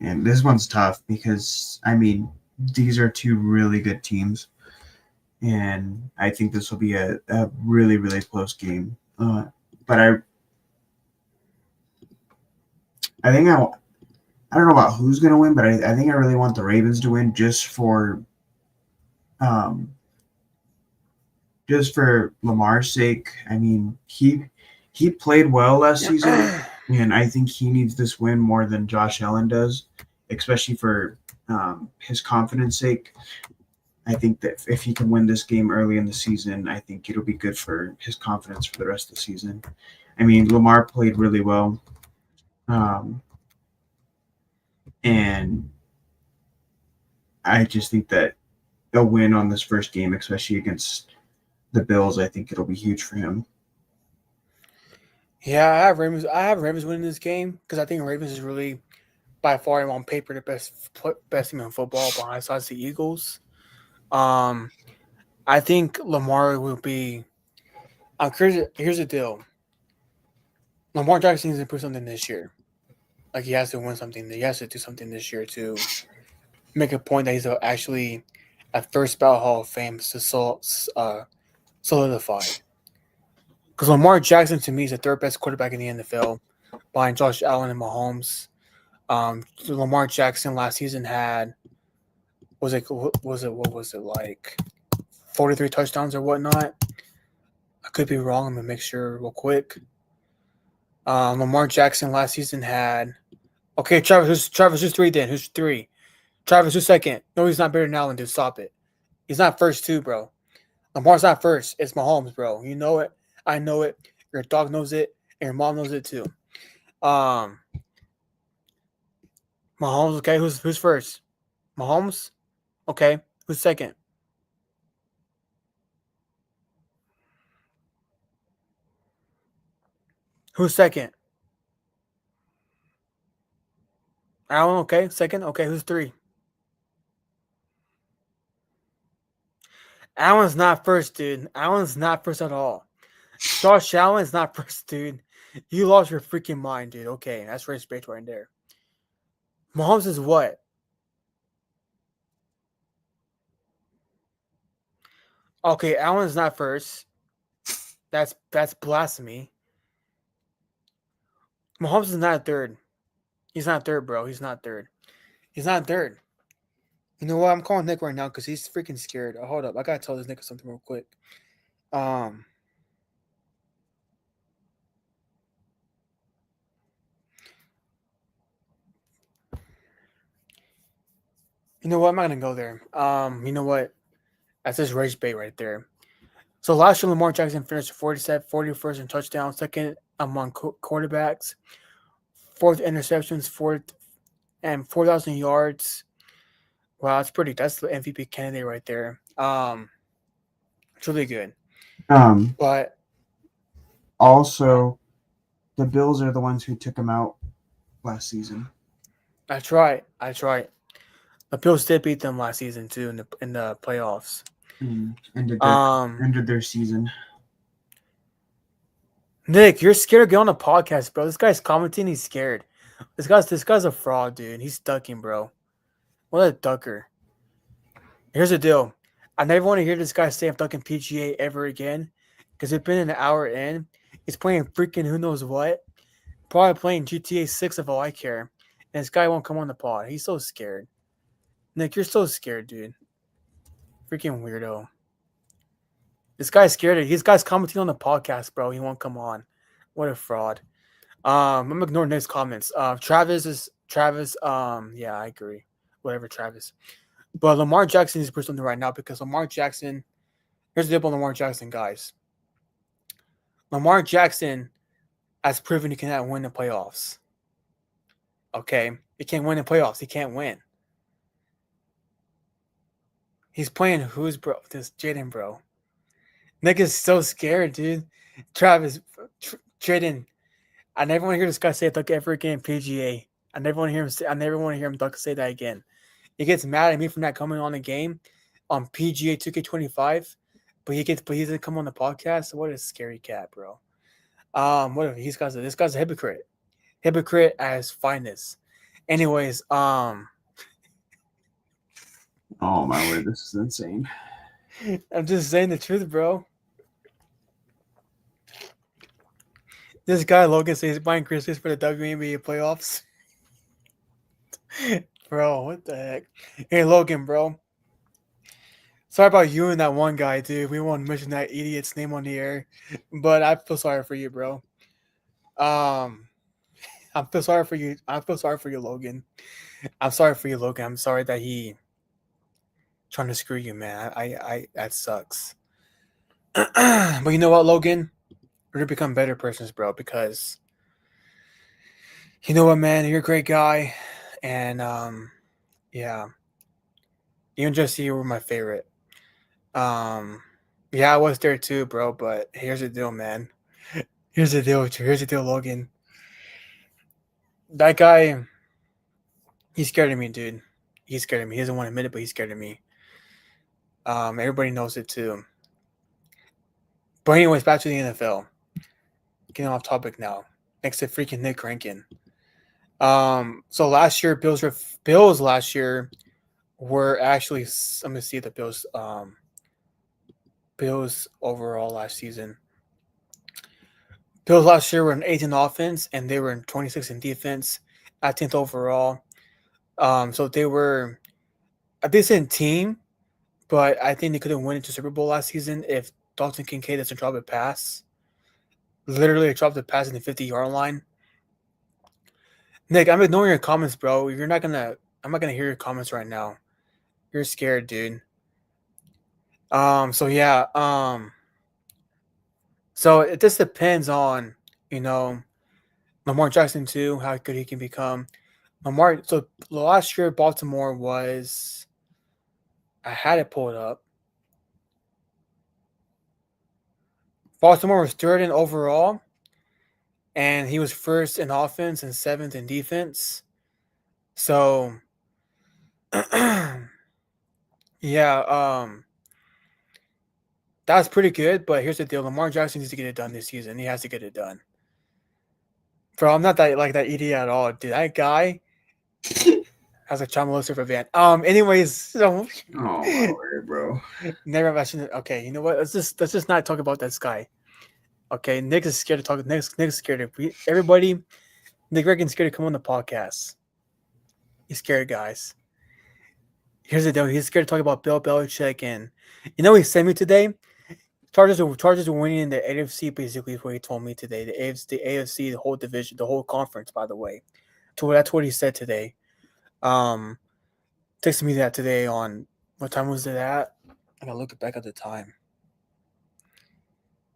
Speaker 2: and this one's tough because I mean these are two really good teams, and I think this will be a really really close game. But I think I don't know about who's going to win, but I think I really want the Ravens to win um, just for Lamar's sake. I mean, he played well last season, and I think he needs this win more than Josh Allen does, especially for his confidence sake. I think that if he can win this game early in the season, I think it'll be good for his confidence for the rest of the season. I mean, Lamar played really well, and I just think that a win on this first game, especially against the Bills, I think it'll be huge for him.
Speaker 1: Yeah, I have Ravens. I have Ravens winning this game because I think Ravens is really, by far, on paper, the best team in football besides the Eagles. I think Lamar will be. Here's the deal. Lamar Jackson needs to prove something this year. Like he has to win something. He has to do something this year to make a point that he's actually a first ballot Hall of Fame solidified. Because Lamar Jackson to me is the third best quarterback in the NFL, behind Josh Allen and Mahomes. Lamar Jackson last season had what was it like 43 touchdowns or whatnot. I could be wrong. I'm gonna make sure real quick. Lamar Jackson last season had Travis, who's three then? Who's three? Travis, who's second? No, he's not better than Allen, dude. Stop it. He's not first, too, bro. Lamar's not first. It's Mahomes, bro. You know it. I know it. Your dog knows it. And your mom knows it, too. Mahomes, okay. Who's first? Mahomes? Okay. Who's second? Who's second? Allen, okay. Second? Okay. Who's three? Allen's not first, dude. Allen's not first at all. Josh Allen's not first, dude. You lost your freaking mind, dude. Okay, that's race bait right there. Mahomes is what? Okay, Allen's not first. That's blasphemy. Mahomes is not third. He's not third, bro. He's not third. He's not third. You know what? I'm calling Nick right now because he's freaking scared. Oh, hold up. I gotta tell this Nick something real quick. You know what? I'm not gonna go there. You know what? That's just race bait right there. So last year, Lamar Jackson finished 41st in touchdowns, second among quarterbacks, fourth interceptions, and 4,000 yards. Wow, that's the MVP candidate right there. It's really good. But
Speaker 2: Also, the Bills are the ones who took him out last season.
Speaker 1: That's right. The Bills did beat them last season too in the playoffs.
Speaker 2: Ended their season.
Speaker 1: Nick, you're scared to get on the podcast, bro. This guy's commenting. He's scared. This guy's a fraud, dude. He's ducking, bro. What a ducker. Here's the deal. I never want to hear this guy say I'm ducking PGA ever again because it's been an hour in. He's playing freaking who knows what. Probably playing GTA 6 if all I care. And this guy won't come on the pod. He's so scared. Nick, you're so scared, dude. Freaking weirdo. This guy's scared. This guy's commenting on the podcast, bro. He won't come on. What a fraud. I'm ignoring Nick's comments. Travis. Yeah, I agree. Whatever, Travis. But Lamar Jackson is something right now because Lamar Jackson. Here's the deal about Lamar Jackson, guys. Lamar Jackson has proven he cannot win the playoffs. Okay, he can't win the playoffs. He can't win. He's playing who's bro? This Jaden, bro. Nick is so scared, dude. Travis, Jaden, I never want to hear this guy say it like ever again. PGA. I never want to hear him say. I never want to hear him say that again. He gets mad at me for not coming on the game on PGA 2K25, but he doesn't come on the podcast. What a scary cat, bro. Whatever. This guy's a hypocrite. Hypocrite as finest. Anyways,
Speaker 2: Oh my word, this is insane.
Speaker 1: I'm just saying the truth, bro. This guy Logan says he's buying Christmas for the WNBA playoffs. Bro, what the heck? Hey Logan, bro. Sorry about you and that one guy, dude. We won't mention that idiot's name on the air, but I feel sorry for you, bro. I feel sorry for you. I feel sorry for you, Logan. I'm sorry for you, Logan. I'm sorry that he trying to screw you, man. I that sucks. But you know what, Logan? We're gonna become better persons, bro, because you know what, man, you're a great guy. And yeah. You and Jesse were my favorite. Yeah, I was there too, bro, but here's the deal, man. Here's the deal, Logan. That guy, he's scared of me, dude. He's scared of me. He doesn't want to admit it, but he's scared of me. Everybody knows it too. But anyways, back to the NFL. Getting off topic now. Next to freaking Nick Rankin. So last year, Bills last year were actually. Let me see the Bills. Bills overall last season. Bills last year were an 18 offense and they were in 26 in defense, 18th overall. So they were a decent team, but I think they couldn't win into Super Bowl last season if Dalton Kincaid doesn't drop a pass. Literally dropped a pass in the 50-yard line. Nick, I'm ignoring your comments, bro. I'm not gonna hear your comments right now. You're scared, dude. So yeah, so it just depends on, Lamar Jackson too, how good he can become. So last year Baltimore was, I had it pulled up. Baltimore was third in overall, and he was first in offense and seventh in defense. So, yeah, that's pretty good. But here's the deal: Lamar Jackson needs to get it done this season. He has to get it done. Bro, I'm not that idiot at all, dude. That guy has a John Melissa for Van. Anyways, so
Speaker 2: Oh my word, bro.
Speaker 1: never mentioned it. Okay, you know what? Let's just not talk about this guy. Okay, Nick is scared to talk. Nick's scared of everybody. Nick Reagan's scared to come on the podcast. He's scared, guys. Here's the deal. He's scared to talk about Bill Belichick, and he sent me today. Chargers are winning the AFC, basically, is what he told me today. The AFC, the whole division, the whole conference, by the way. That's what he said today. Texted me that today on, what time was it at? I gotta look back at the time.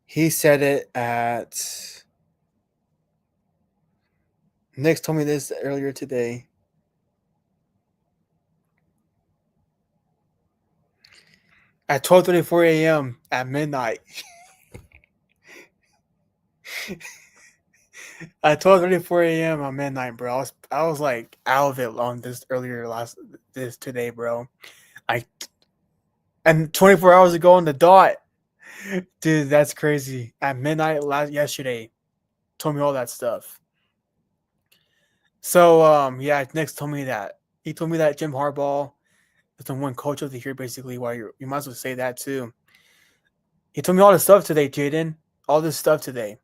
Speaker 1: He said it at, Nick told me this earlier today. At 12:34 a.m. at midnight. At 12:34 a.m. at midnight, bro. I was like out of it on this today, bro. And 24 hours ago on the dot. Dude, that's crazy. At midnight yesterday. Told me all that stuff. So yeah, Nick told me that. He told me that Jim Harbaugh is the one coach of the year, basically. Why you might as well say that too. He told me all this stuff today, Jaden. All this stuff today.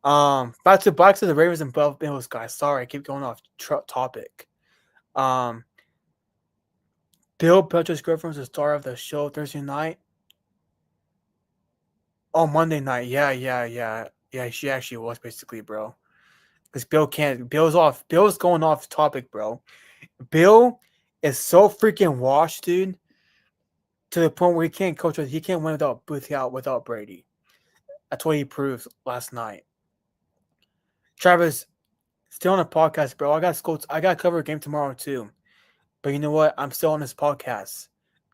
Speaker 1: Back to the Ravens and Bills, guys. Sorry, I keep going off topic. Bill Belichick's girlfriend was the star of the show Thursday night. Oh, Monday night. Yeah. She actually was, basically, bro. Because Bill's going off topic, bro. Bill is so freaking washed, dude. To the point where he can't coach. He can't win without Brady. That's what he proved last night. Travis, still on the podcast, bro. I got to cover a game tomorrow too. But you know what? I'm still on this podcast,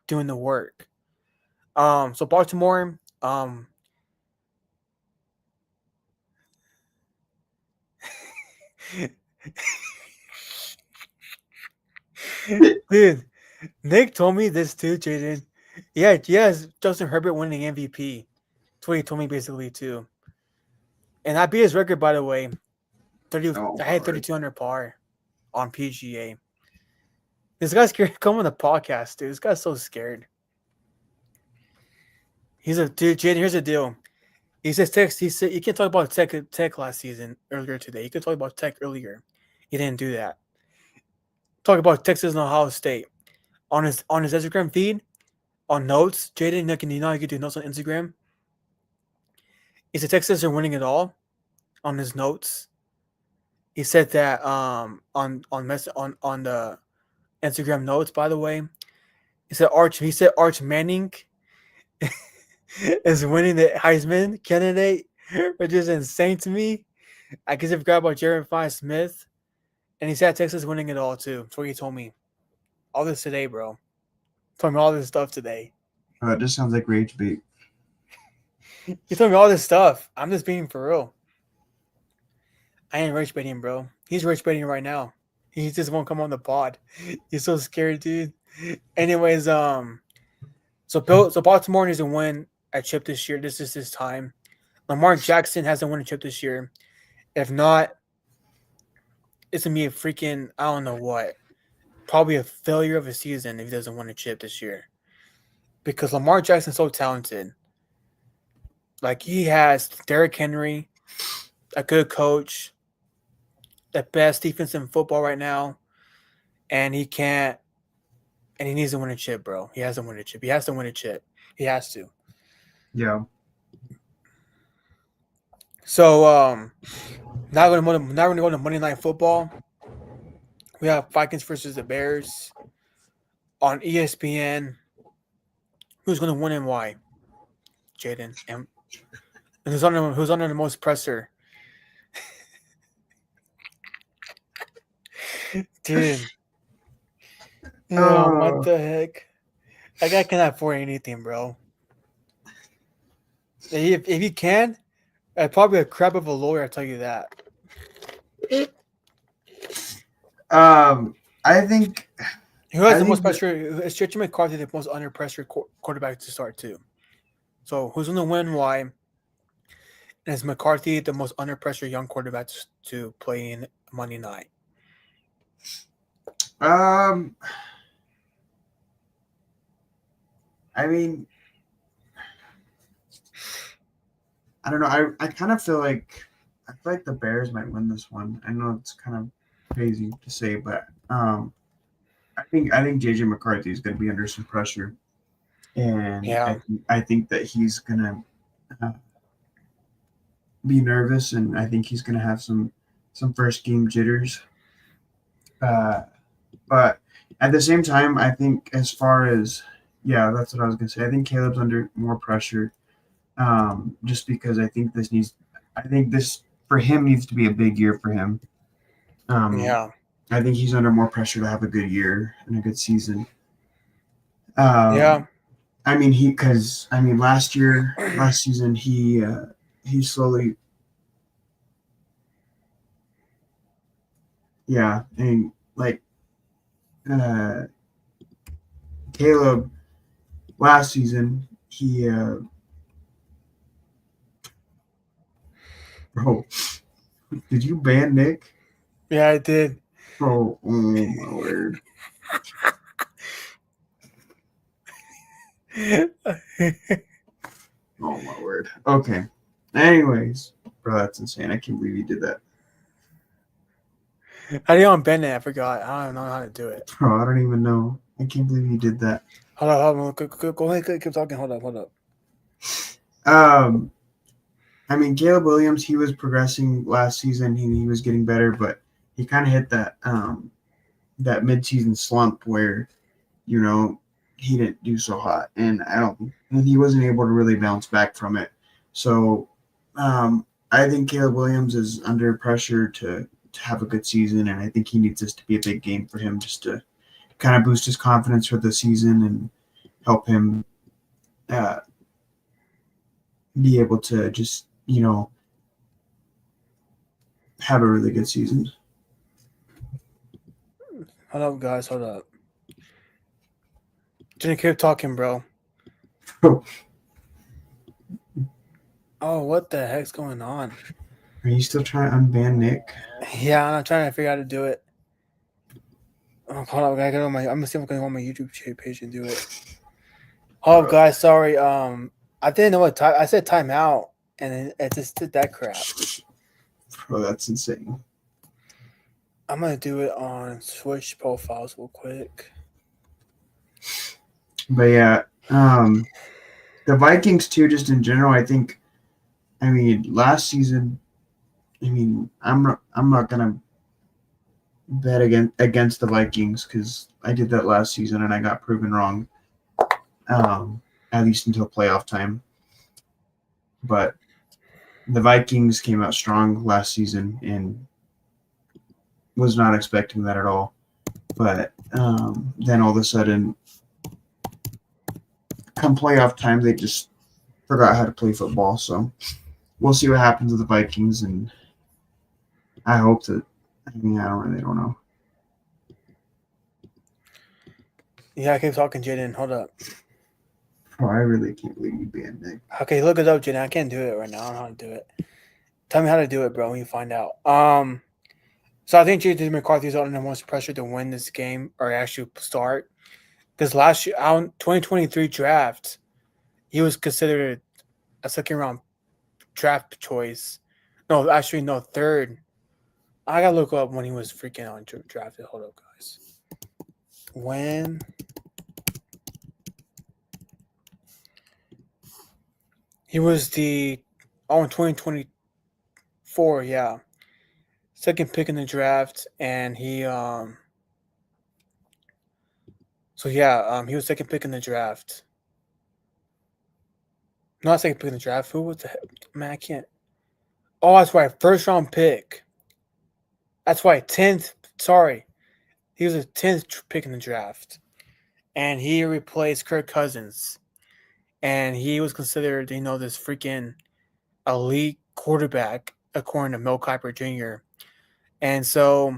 Speaker 1: doing the work. So Baltimore Um, dude, Nick told me this too, Jaden. Yeah, yes, Justin Herbert winning MVP. That's what he told me basically too. And I beat his record, by the way. 30.
Speaker 2: Oh
Speaker 1: I
Speaker 2: my
Speaker 1: had
Speaker 2: word.
Speaker 1: 3200 par on PGA. This guy's scared to come on the podcast, dude. This guy's so scared. He's a dude, Jaden. Here's the deal. He says Tech. He said you can't talk about Tech last season earlier today. You could talk about Tech earlier. He didn't do that. Talk about Texas and Ohio State on his Instagram feed on notes. Jaden, you know you can do notes on Instagram. He said Texas are winning it all on his notes. He said that on the Instagram notes. By the way, he said Arch Manning is winning the Heisman candidate, which is insane to me. I guess I forgot about Jeremiah Smith. And he said Texas winning it all too. That's what he told me. All this today, bro. Told me all this stuff today.
Speaker 2: It just sounds like rage bait.
Speaker 1: He told me all this stuff. I'm just being for real. I ain't rage baiting, bro. He's rage baiting right now. He just won't come on the pod. He's so scared, dude. Anyways, so Baltimore needs to win a chip this year. This is his time. Lamar Jackson hasn't won a chip this year. If not, it's gonna be a freaking I don't know what. Probably a failure of a season if he doesn't win a chip this year. Because Lamar Jackson's so talented. Like he has Derrick Henry, a good coach, the best defense in football right now, and he can't. And he needs to win a chip, bro. He hasn't won a chip. He has to win a chip. He has to.
Speaker 2: Yeah.
Speaker 1: So now we're gonna go to Monday Night Football. We have Vikings versus the Bears on ESPN. Who's gonna win and why? Jaden and who's under the most pressure? Dude. Oh, what the heck? That guy cannot afford anything, bro. If he can, probably a crap of a lawyer, I'll tell you that.
Speaker 2: I think
Speaker 1: Who has the most pressure? Is JJ McCarthy the most under pressure quarterback to start too? So who's going to win? Why? And is McCarthy the most under pressure young quarterback to play in Monday night?
Speaker 2: I mean, I don't know. I kind of feel like the Bears might win this one. I know it's kind of crazy to say, but I think JJ McCarthy is going to be under some pressure, and
Speaker 1: Yeah.
Speaker 2: I think that he's going to be nervous, and I think he's going to have some first game jitters. But at the same time, I think as far as that's what I was going to say. I think Caleb's under more pressure, just because I think this for him needs to be a big year for him. I think he's under more pressure to have a good year and a good season. I mean, last season he slowly, and like Caleb last season he bro, did you ban Nick?
Speaker 1: Yeah, I did.
Speaker 2: Oh my word. Oh my word. Okay. Anyways, bro, that's insane. I can't believe you did that.
Speaker 1: How do you unban it? I forgot. I don't know how to do it.
Speaker 2: Bro, I don't even know. I can't believe you did that.
Speaker 1: Hold on. Go ahead. Keep talking. Hold up.
Speaker 2: I mean, Caleb Williams, he was progressing last season. He was getting better, but he kind of hit that that midseason slump where, he didn't do so hot, and he wasn't able to really bounce back from it. So, I think Caleb Williams is under pressure to have a good season, and I think he needs this to be a big game for him just to kind of boost his confidence for the season and help him be able to just, have a really good season.
Speaker 1: Hold up, guys. Hold up. Just keep talking, bro. Oh, what the heck's going on?
Speaker 2: Are you still trying to unban Nick?
Speaker 1: Yeah, I'm trying to figure out how to do it. Oh, hold up, I gotta go on my. I'm gonna see if I can go on my YouTube page and do it. Oh, guys, sorry. I didn't know what time. I said timeout, and it just did that crap.
Speaker 2: Bro, that's insane.
Speaker 1: I'm gonna do it on Switch profiles real quick.
Speaker 2: But yeah, the Vikings too, just in general, I think. I mean, last season. I mean, I'm not gonna bet against the Vikings because I did that last season and I got proven wrong. At least until playoff time. But the Vikings came out strong last season and was not expecting that at all. But then all of a sudden, come playoff time, they just forgot how to play football. So we'll see what happens with the Vikings, and I hope that. I mean, I don't know.
Speaker 1: Yeah, I keep talking, Jaden. Hold up.
Speaker 2: Oh, I really can't believe you banned Nick.
Speaker 1: Okay, look it up, Jaden. I can't do it right now. I don't know how to do it. Tell me how to do it, bro, when you find out. So I think J.J. McCarthy's under the most pressure to win this game or actually start. Because last year, 2023 draft, he was considered a second round draft choice. No, actually, no, third. I gotta look up when he was freaking on drafted. Hold up, guys. When he was in 2024, yeah, second pick in the draft, and he he was second pick in the draft. Not second pick in the draft. Who was the heck? Man, I can't. Oh, that's right. First round pick. That's right. 10th. Sorry. He was a 10th pick in the draft. And he replaced Kirk Cousins. And he was considered, this freaking elite quarterback, according to Mel Kiper Jr. And so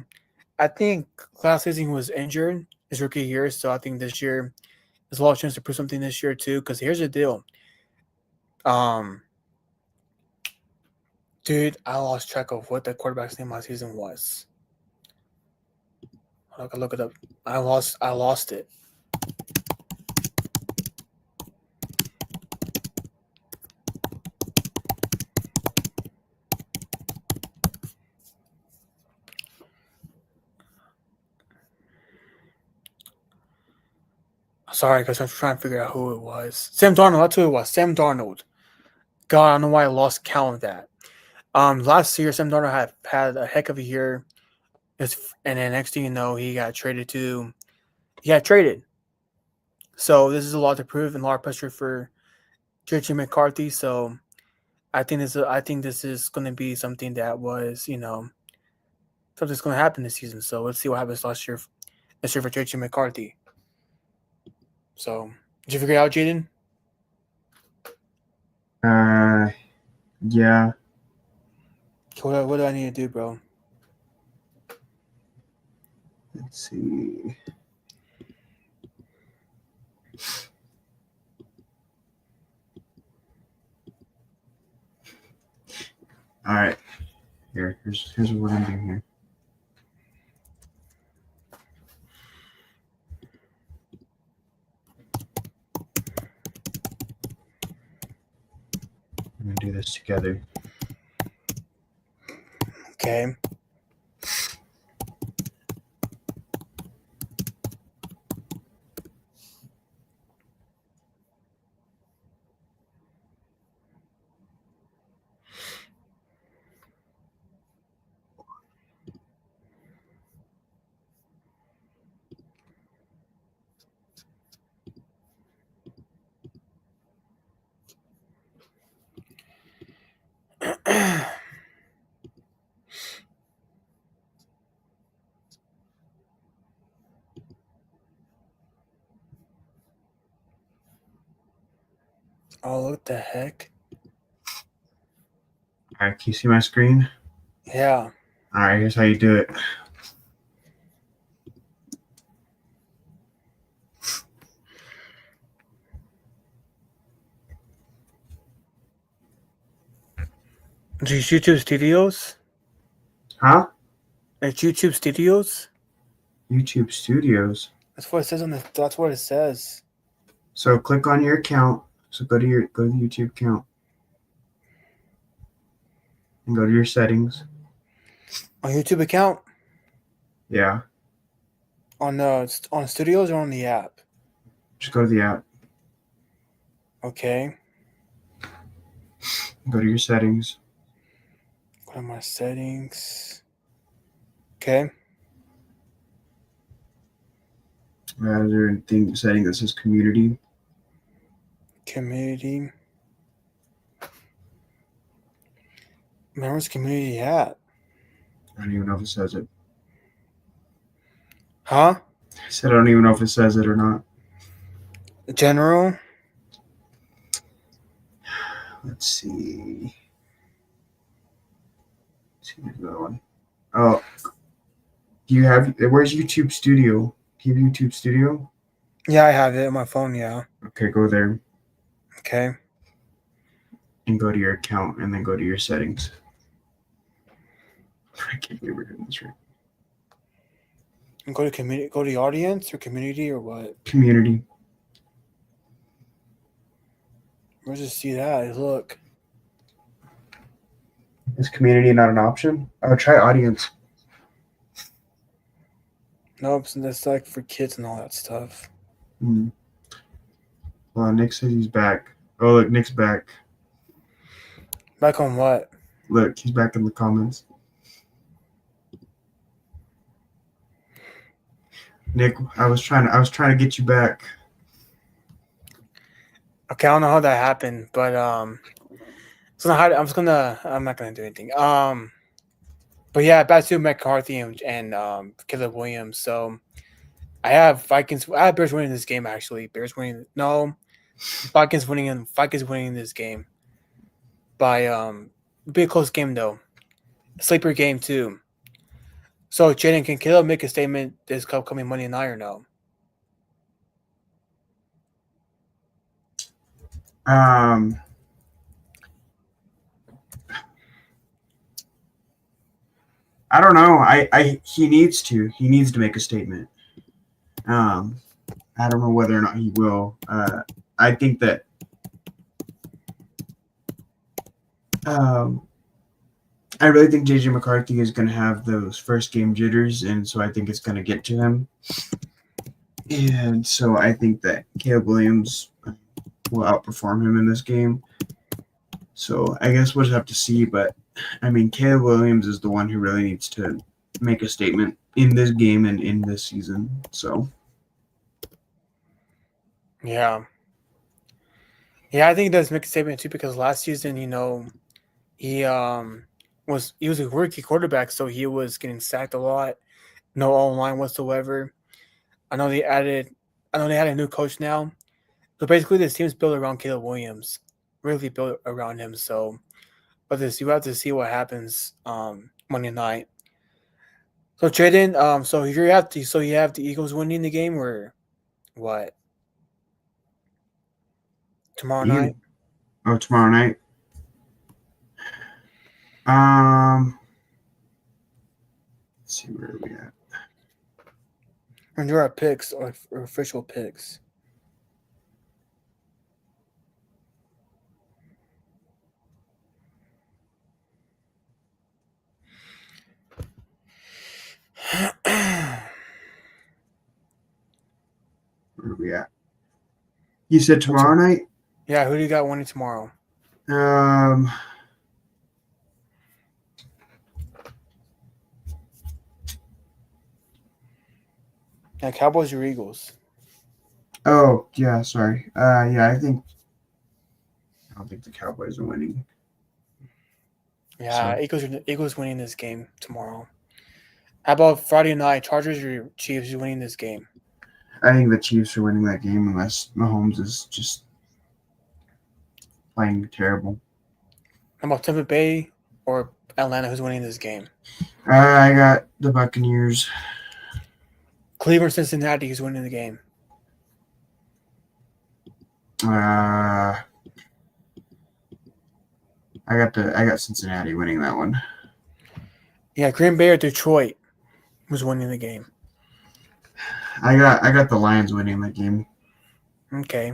Speaker 1: I think last season he was injured his rookie year. So I think this year there's a lot of chance to prove something this year too. Because here's the deal. Dude, I lost track of what the quarterback's name last season was. I can look it up. I lost it. Sorry, because I'm trying to figure out who it was. Sam Darnold, that's who it was. Sam Darnold. God, I don't know why I lost count of that. Last year Sam Darnold had a heck of a year. And then next thing you know, he got traded. So this is a lot to prove and a lot of pressure for JJ McCarthy. So I think this is going to be something that was, something's going to happen this season. So let's see what happens this year for JJ McCarthy. So did you figure it out, Jaden?
Speaker 2: Yeah.
Speaker 1: What do I need to do, bro?
Speaker 2: Let's see. All right. Here's what we're gonna do here. We're gonna do this together.
Speaker 1: Okay. Oh, what the heck?
Speaker 2: right, can you see my screen?
Speaker 1: Yeah.
Speaker 2: All right, here's how you do it.
Speaker 1: It's YouTube Studios.
Speaker 2: Huh?
Speaker 1: It's YouTube Studios.
Speaker 2: YouTube Studios.
Speaker 1: That's what it says on the. That's what it says.
Speaker 2: So click on your account. So go to the YouTube account and go to your settings.
Speaker 1: On YouTube account.
Speaker 2: Yeah,
Speaker 1: On Studios or on the app.
Speaker 2: just go to the app.
Speaker 1: Okay.
Speaker 2: Go to your settings.
Speaker 1: Go to my settings. Okay.
Speaker 2: Is there anything setting that says community?
Speaker 1: Community. Man, where's community at?
Speaker 2: I don't even know if it says it.
Speaker 1: Huh?
Speaker 2: I said I don't even know if it says it or not.
Speaker 1: General.
Speaker 2: Let's see. Let's see another one. Oh, do you have? Where's YouTube Studio? Do you have YouTube Studio?
Speaker 1: Yeah, I have it on my phone. Yeah.
Speaker 2: Okay, go there
Speaker 1: Okay.
Speaker 2: and go to your account, and then go to your settings. I can't believe we're doing this right.
Speaker 1: And go to community. Go to the audience or community or what?
Speaker 2: Community.
Speaker 1: Where's it see that? Look.
Speaker 2: Is community not an option? Oh, try audience.
Speaker 1: Nope, so that's like for kids and all that stuff.
Speaker 2: Well, Nick says he's back. Oh, look, Nick's back.
Speaker 1: Back on what?
Speaker 2: Look, he's back in the comments. Nick, I was trying to get you back.
Speaker 1: Okay, I don't know how that happened, but I'm not gonna do anything. But yeah, back to McCarthy and Caleb Williams. So I have Vikings. I have Bears winning this game. Actually, Bears winning. No, Vikings winning this game by be a close game though. Sleeper game too. So Jaden, can Caleb make a statement this upcoming Monday night or no?
Speaker 2: I don't know. He needs to. He needs to make a statement. I don't know whether or not he will. I think that I really think JJ McCarthy is going to have those first game jitters, and so I think it's going to get to him. And so I think that Caleb Williams will outperform him in this game. So I guess we'll just have to see. But I mean, Caleb Williams is the one who really needs to make a statement in this game and in this season. So
Speaker 1: Yeah, I think he does make a statement too because last season, he was a rookie quarterback, so he was getting sacked a lot. No online whatsoever. I know they had a new coach now. So basically, this team's built around Caleb Williams, really built around him. So, but you have to see what happens Monday night. So Jaden, so you have the Eagles winning the game or what? Tomorrow night?
Speaker 2: Oh, tomorrow night. Let's see, where are we at?
Speaker 1: When you're at picks or official picks.
Speaker 2: Where are we at? You said tomorrow night?
Speaker 1: Yeah, who do you got winning tomorrow? Yeah, Cowboys or Eagles?
Speaker 2: Oh, yeah, sorry. Yeah, I don't think the Cowboys are winning.
Speaker 1: Yeah, Eagles winning this game tomorrow. How about Friday night? Chargers or Chiefs winning this game?
Speaker 2: I think the Chiefs are winning that game unless Mahomes is just playing terrible.
Speaker 1: How about Tampa Bay or Atlanta? Who's winning this game?
Speaker 2: I got the Buccaneers.
Speaker 1: Cleveland, Cincinnati. Who's winning the game?
Speaker 2: I got Cincinnati winning that one.
Speaker 1: Yeah, Green Bay or Detroit. Who's winning the game?
Speaker 2: I got the Lions winning that game.
Speaker 1: Okay.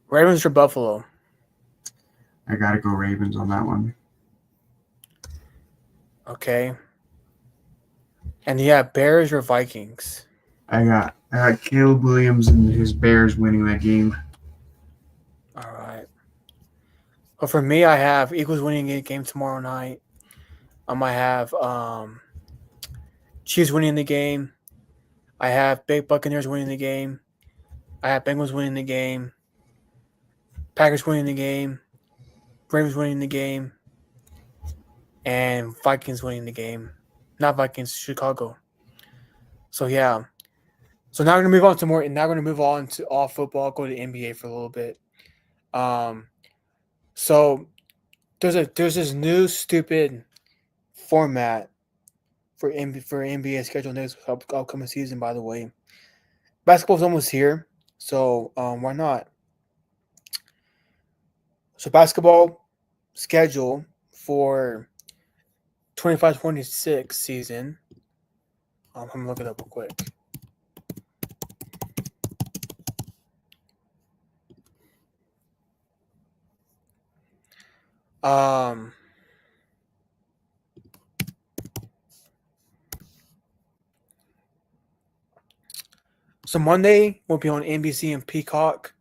Speaker 1: Ravens or Buffalo?
Speaker 2: I gotta go Ravens on that one.
Speaker 1: Okay. And yeah, Bears or Vikings?
Speaker 2: I got Caleb Williams and his Bears winning that game.
Speaker 1: All right. Well, for me, I have Eagles winning a game tomorrow night. I have Chiefs winning the game. I have Big Buccaneers winning the game. I have Bengals winning the game. Packers winning the game. Ravens winning the game. And Vikings winning the game. Not Vikings, Chicago. So yeah. So now we're gonna move on to more. And now we're gonna move on to all football. Go to the NBA for a little bit. So there's this new stupid format for NBA schedule next upcoming season. By the way, basketball's almost here, so why not? So basketball schedule for 25-26 season. I'm gonna look it up real quick. So Monday will be on NBC and Peacock.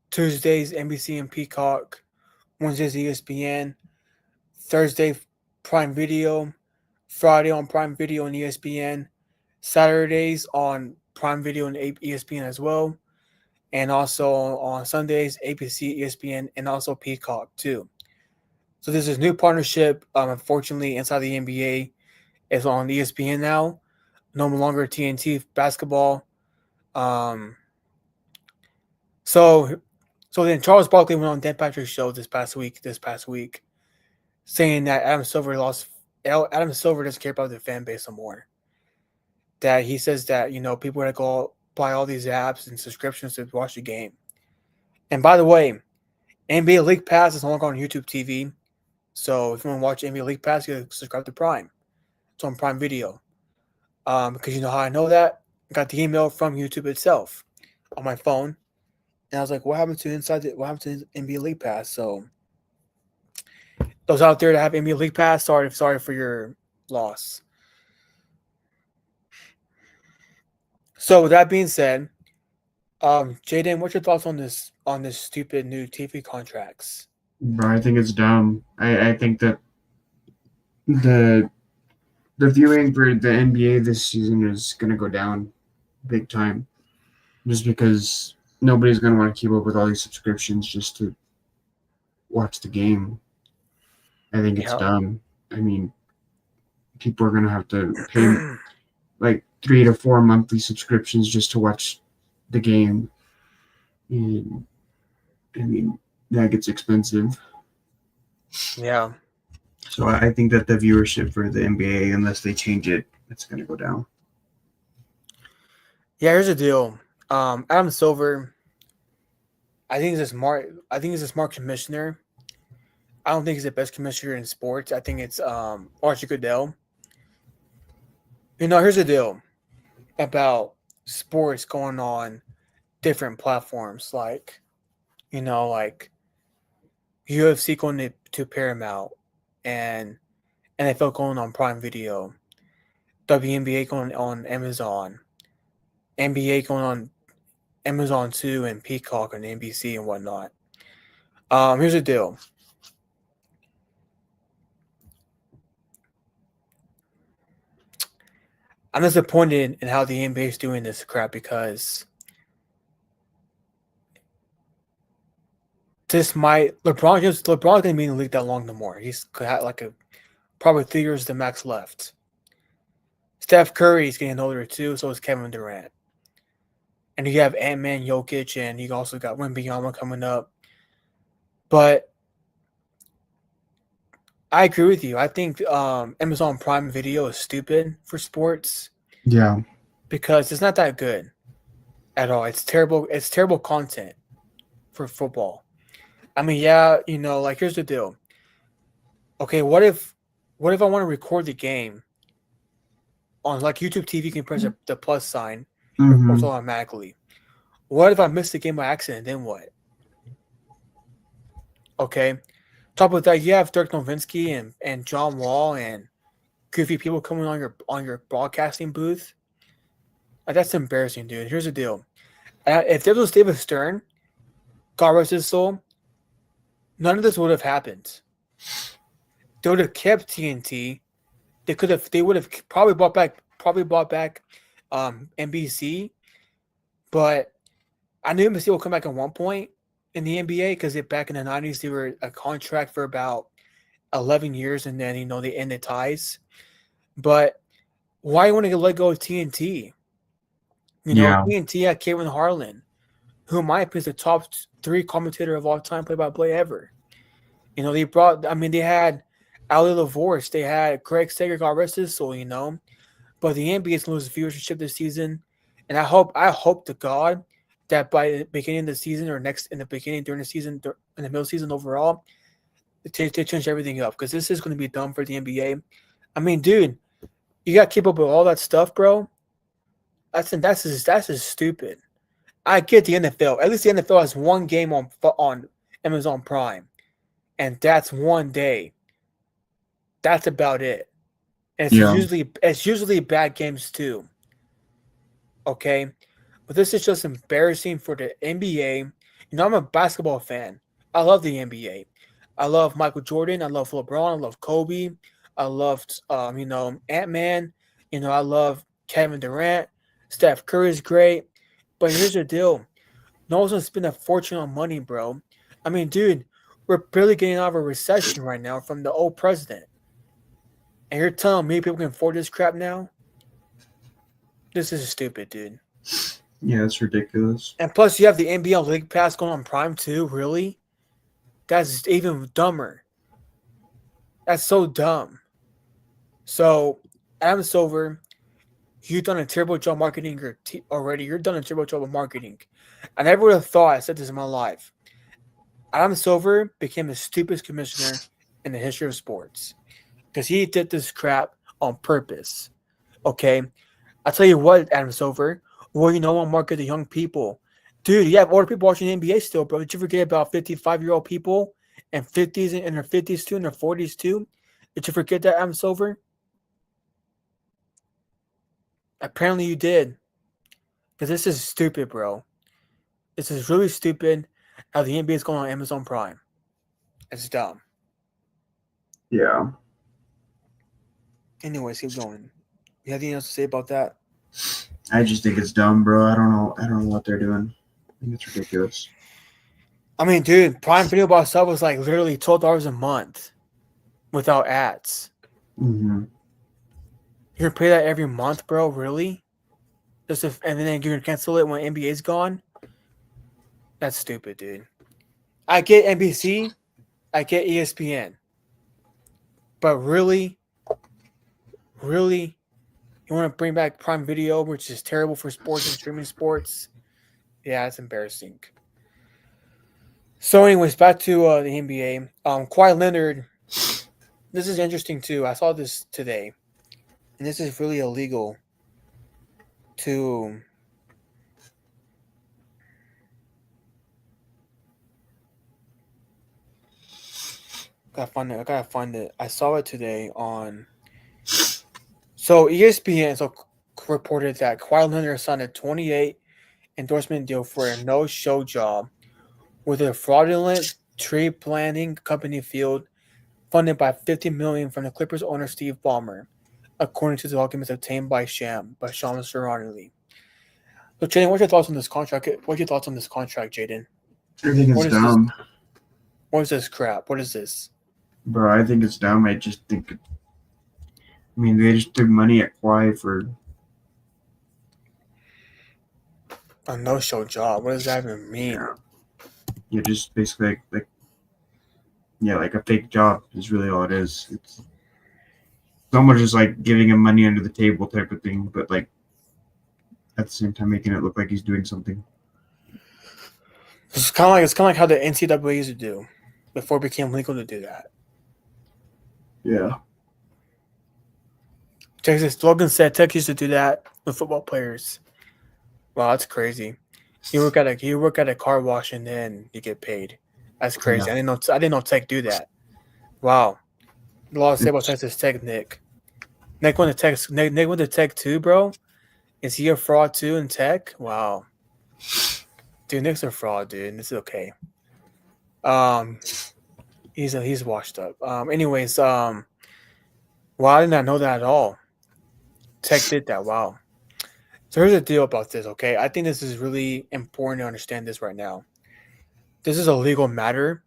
Speaker 1: Tuesdays NBC and Peacock. Wednesdays ESPN. Thursday Prime Video. Friday on Prime Video and ESPN. Saturdays on Prime Video and ESPN as well. And also on Sundays, ABC, ESPN, and also Peacock too. So there's this new partnership. Unfortunately, inside the NBA, is on ESPN now. No longer TNT basketball. So then Charles Barkley went on Dan Patrick's show this past week, saying that Adam Silver doesn't care about the fan base no more. That he says that people are gonna go buy all these apps and subscriptions to watch the game. And by the way, NBA League Pass is no longer on YouTube TV. So if you want to watch NBA League Pass, you gotta subscribe to Prime. It's on Prime Video. Because you know how I know that? I got the email from YouTube itself on my phone. And I was like, what happened to NBA League Pass? So those out there that have NBA League Pass, sorry for your loss. So with that being said, Jaden, what's your thoughts on this stupid new TV contracts?
Speaker 2: Bro, I think it's dumb. I think that the viewing for the NBA this season is gonna go down big time. Just because nobody's gonna want to keep up with all these subscriptions just to watch the game. I think it's dumb. I mean, people are gonna have to pay like 3 to 4 monthly subscriptions just to watch the game. And I mean, that gets expensive.
Speaker 1: Yeah.
Speaker 2: So I think that the viewership for the NBA, unless they change it, it's gonna go down.
Speaker 1: Yeah, here's the deal. Adam Silver, I think he's a smart commissioner. I don't think he's the best commissioner in sports. I think it's Archie Goodell. Here's the deal about sports going on different platforms, like UFC going to Paramount, and NFL going on Prime Video, WNBA going on Amazon, NBA going on Amazon 2 and Peacock and NBC and whatnot. Here's the deal. I'm disappointed in how the NBA is doing this crap because LeBron gonna be in the league that long no more. He's got probably 3 years the max left. Steph Curry is getting older too, so is Kevin Durant. And you have Ant-Man, Jokic, and you also got Wembanyama coming up. But I agree with you. I think Amazon Prime Video is stupid for sports
Speaker 2: Yeah.
Speaker 1: because it's not that good at all. It's terrible. It's terrible content for football. I mean, yeah, like here's the deal. Okay, what if I want to record the game on like YouTube TV? You can press the plus sign, it records
Speaker 2: Hmm.
Speaker 1: automatically. What if I miss the game by accident? Then what? Okay. Top of that, you have Dirk Nowitzki and John Wall and goofy people coming on your broadcasting booth. That's embarrassing, dude. Here's the deal: if there was David Stern, God rest his soul, none of this would have happened. They would have kept TNT. They would have probably bought back NBC, but I knew NBC would come back at one point in the NBA because back in the 90s they were a contract for about 11 years and then they ended ties. But why want to let go of TNT?
Speaker 2: Yeah.
Speaker 1: TNT had Kevin Harlan, who in my opinion is the top 3 commentator of all time, play-by-play ever. They had Ali LaForce, they had Craig Sager, God rest his soul, But the NBA is going to lose viewership this season, and I hope to God that by the beginning of the season or in the beginning during the season, in the middle season overall, they change everything up because this is going to be dumb for the NBA. I mean, dude, you got to keep up with all that stuff, bro. That's just stupid. I get the NFL. At least the NFL has one game on Amazon Prime, and that's one day. That's about it. And
Speaker 2: Yeah.
Speaker 1: it's usually bad games too. Okay, but this is just embarrassing for the NBA. I'm a basketball fan. I love the NBA. I love Michael Jordan. I love LeBron. I love Kobe. I love Ant Man. I love Kevin Durant. Steph Curry is great. But here's the deal: no one's gonna spend a fortune on money, bro. I mean, dude, we're barely getting out of a recession right now from the old president, and you're telling me people can afford this crap now? This is stupid, dude.
Speaker 2: Yeah, it's ridiculous.
Speaker 1: And plus, you have the NBA League Pass going on Prime too. Really? That's even dumber. That's so dumb. So, Adam Silver, you've done a terrible job marketing already. You're done a terrible job of marketing. I never would have thought I said this in my life. Adam Silver became the stupidest commissioner in the history of sports because he did this crap on purpose. Okay, I'll tell you what, Adam Silver. Well, want to market the young people, dude. You have older people watching the NBA still, bro. Did you forget about 55-year-old people and 50s and their 50s too, and their 40s too? Did you forget that, Adam Silver? Apparently, you did. Because this is stupid, bro. This is really stupid. How the NBA is going on Amazon Prime. It's dumb.
Speaker 2: Yeah.
Speaker 1: Anyways, keep going. You have anything else to say about that?
Speaker 2: I just think it's dumb, bro. I don't know what they're doing. I think it's ridiculous.
Speaker 1: I mean, dude, Prime Video by itself was like literally $12 a month without ads.
Speaker 2: Mm-hmm.
Speaker 1: You're gonna pay that every month, bro? Really? And then you're gonna cancel it when NBA's gone? That's stupid, dude. I get NBC, I get ESPN, but really, you want to bring back Prime Video, which is terrible for sports and streaming sports? Yeah, it's embarrassing. So, anyways, back to the NBA. Kawhi Leonard. This is interesting too. I saw this today, and this is really illegal. I gotta find it. I saw it today on. So ESPN reported that Kawhi Leonard signed a 28 endorsement deal for a no-show job with a fraudulent tree planting company field funded by $50 million from the Clippers owner Steve Ballmer, according to the documents obtained by Sean Cerrone. So, Jaden, what's your thoughts on this contract? Jaden?
Speaker 2: I think it's dumb.
Speaker 1: What is this crap? What is this?
Speaker 2: Bro, I think it's dumb. I just think they just threw money at Kawhi for
Speaker 1: a no-show job. What does that even mean?
Speaker 2: Yeah, just basically like Yeah, like a fake job is really all it is. It's someone just like giving him money under the table type of thing, but like at the same time making it look like he's doing something.
Speaker 1: It's kind of like how the NCAA used to do before it became legal to do that.
Speaker 2: Yeah.
Speaker 1: Logan said Texas used to do that with football players. Wow, that's crazy. You work at a car wash and then you get paid. That's crazy.
Speaker 2: Yeah.
Speaker 1: I didn't know Tech do that. Wow. A lot to say about
Speaker 2: It's-
Speaker 1: Texas Tech, Nick. Nick went to Tech too, bro. Is he a fraud too in Tech? Wow. Dude, Nick's a fraud, dude. It's okay. He's washed up. Anyways, wow, I did not know that at all. Tech did that. Wow. So here's the deal about this, okay? I think this is really important to understand this right now. This is a legal matter.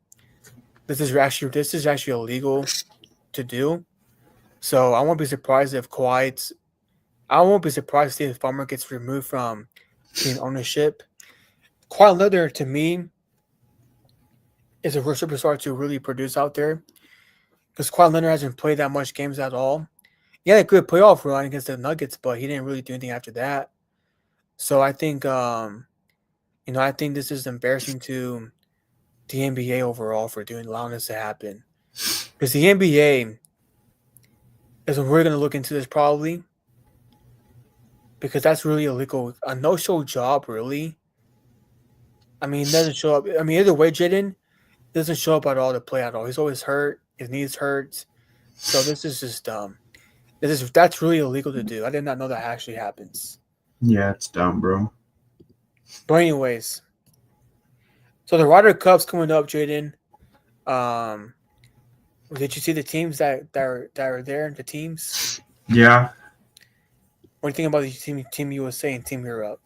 Speaker 1: This is actually illegal to do. So I won't be surprised if I won't be surprised if Farmer gets removed from team ownership. Kawhi Leonard, to me, is a real superstar to really produce out there. Because Kawhi Leonard hasn't played that much games at all. He had a good playoff run against the Nuggets, but he didn't really do anything after that. So I think, I think this is embarrassing to the NBA overall for allowing this to happen. Because the NBA is when we're going to look into this probably. Because that's really illegal. A no-show job, really. I mean, it doesn't show up. I mean, either way, Jaden doesn't show up at all to play at all. He's always hurt. His knees hurt. So this is just dumb. That's really illegal to do. I did not know that actually happens.
Speaker 2: Yeah, it's dumb, bro.
Speaker 1: But anyways, so the Ryder Cup's coming up, Jaden. Did you see the teams that are there? The teams.
Speaker 2: Yeah.
Speaker 1: What do you think about the Team USA and Team Europe?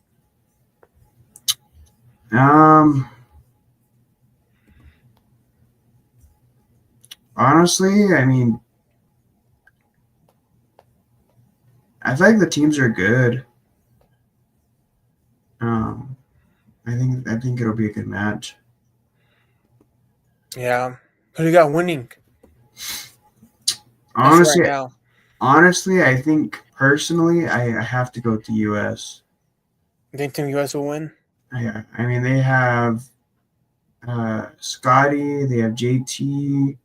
Speaker 2: Honestly, I mean, I think the teams are good. I think it'll be a good match.
Speaker 1: Yeah, who do you got winning?
Speaker 2: Honestly,
Speaker 1: right now.
Speaker 2: honestly, I think personally, I have to go with the U.S.
Speaker 1: You think Team US will win?
Speaker 2: I mean, they have Scotty, they have JT,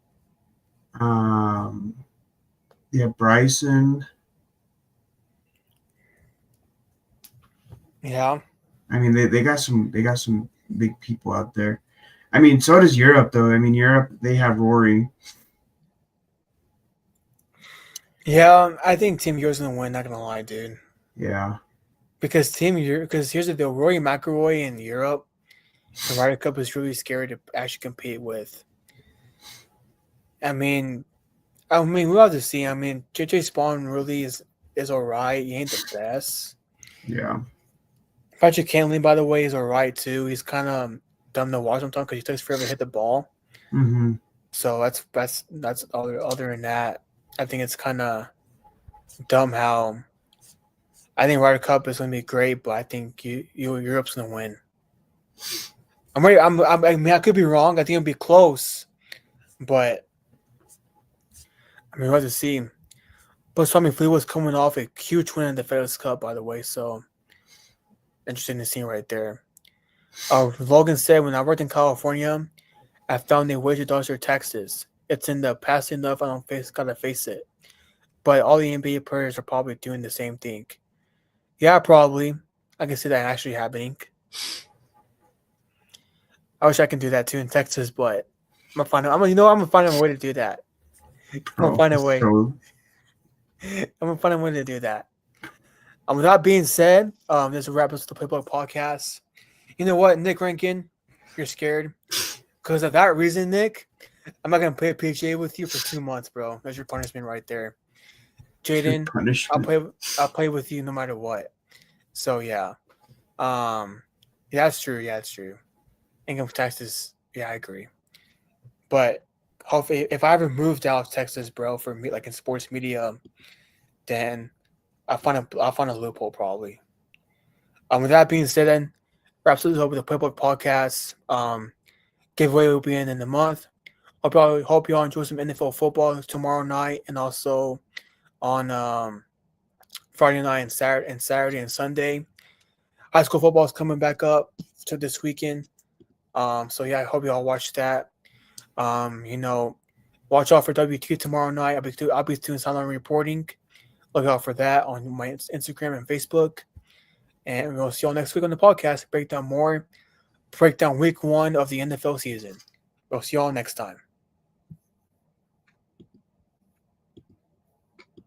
Speaker 2: they have Bryson.
Speaker 1: Yeah.
Speaker 2: I mean, they got some big people out there. I mean, so does Europe, though. I mean, Europe, they have Rory.
Speaker 1: Yeah, I think Team US is gonna win. Not gonna lie, dude.
Speaker 2: Yeah.
Speaker 1: Because here's the deal: Rory McIlroy in Europe, the Ryder Cup is really scary to actually compete with. I mean, we'll have to see. I mean, JJ Spawn really is alright. He ain't the best.
Speaker 2: Yeah.
Speaker 1: Patrick Cantley, by the way, is alright too. He's kind of dumb to watch sometimes because he takes forever to hit the ball.
Speaker 2: Mm-hmm.
Speaker 1: So that's other than that. I think it's kind of dumb how. I think Ryder Cup is going to be great, but I think Europe's going to win. I mean, I could be wrong. I think it'll be close, but I mean, we'll have to see. But Tommy Fleetwood's coming off a huge win in the FedEx Cup, by the way, so interesting to see right there. Logan said, when I worked in California, I found a way to dodge their taxes. It's in the past enough. I gotta face it. But all the NBA players are probably doing the same thing. Yeah, probably. I can see that actually happening. I wish I could do that too in Texas, but I'm gonna find a way to do that. I'm gonna find a way. I'm gonna find a way to do that. With that being said, this will wrap up the Playbook podcast. You know what, Nick Rankin, you're scared because of that reason, Nick. I'm not gonna play a PGA with you for 2 months, bro. That's your punishment right there. Jaden, I'll play with you no matter what. So yeah, yeah, that's true. Yeah, that's true. Income taxes, yeah, I agree. But hopefully, if I ever moved out of Texas, bro, for me, like in sports media, then I'll find a loophole probably. With that being said, then we're absolutely over the Playbook podcast. Giveaway will be in the month. hope y'all enjoy some NFL football tomorrow night and also on Friday night and Saturday and Sunday. High school football is coming back up to this weekend. So yeah, I hope y'all watch that. Watch out for WQ tomorrow night. I'll be doing sideline reporting. Look out for that on my Instagram and Facebook. And we'll see y'all next week on the podcast. Break down week 1 of the NFL season. We'll see y'all next time.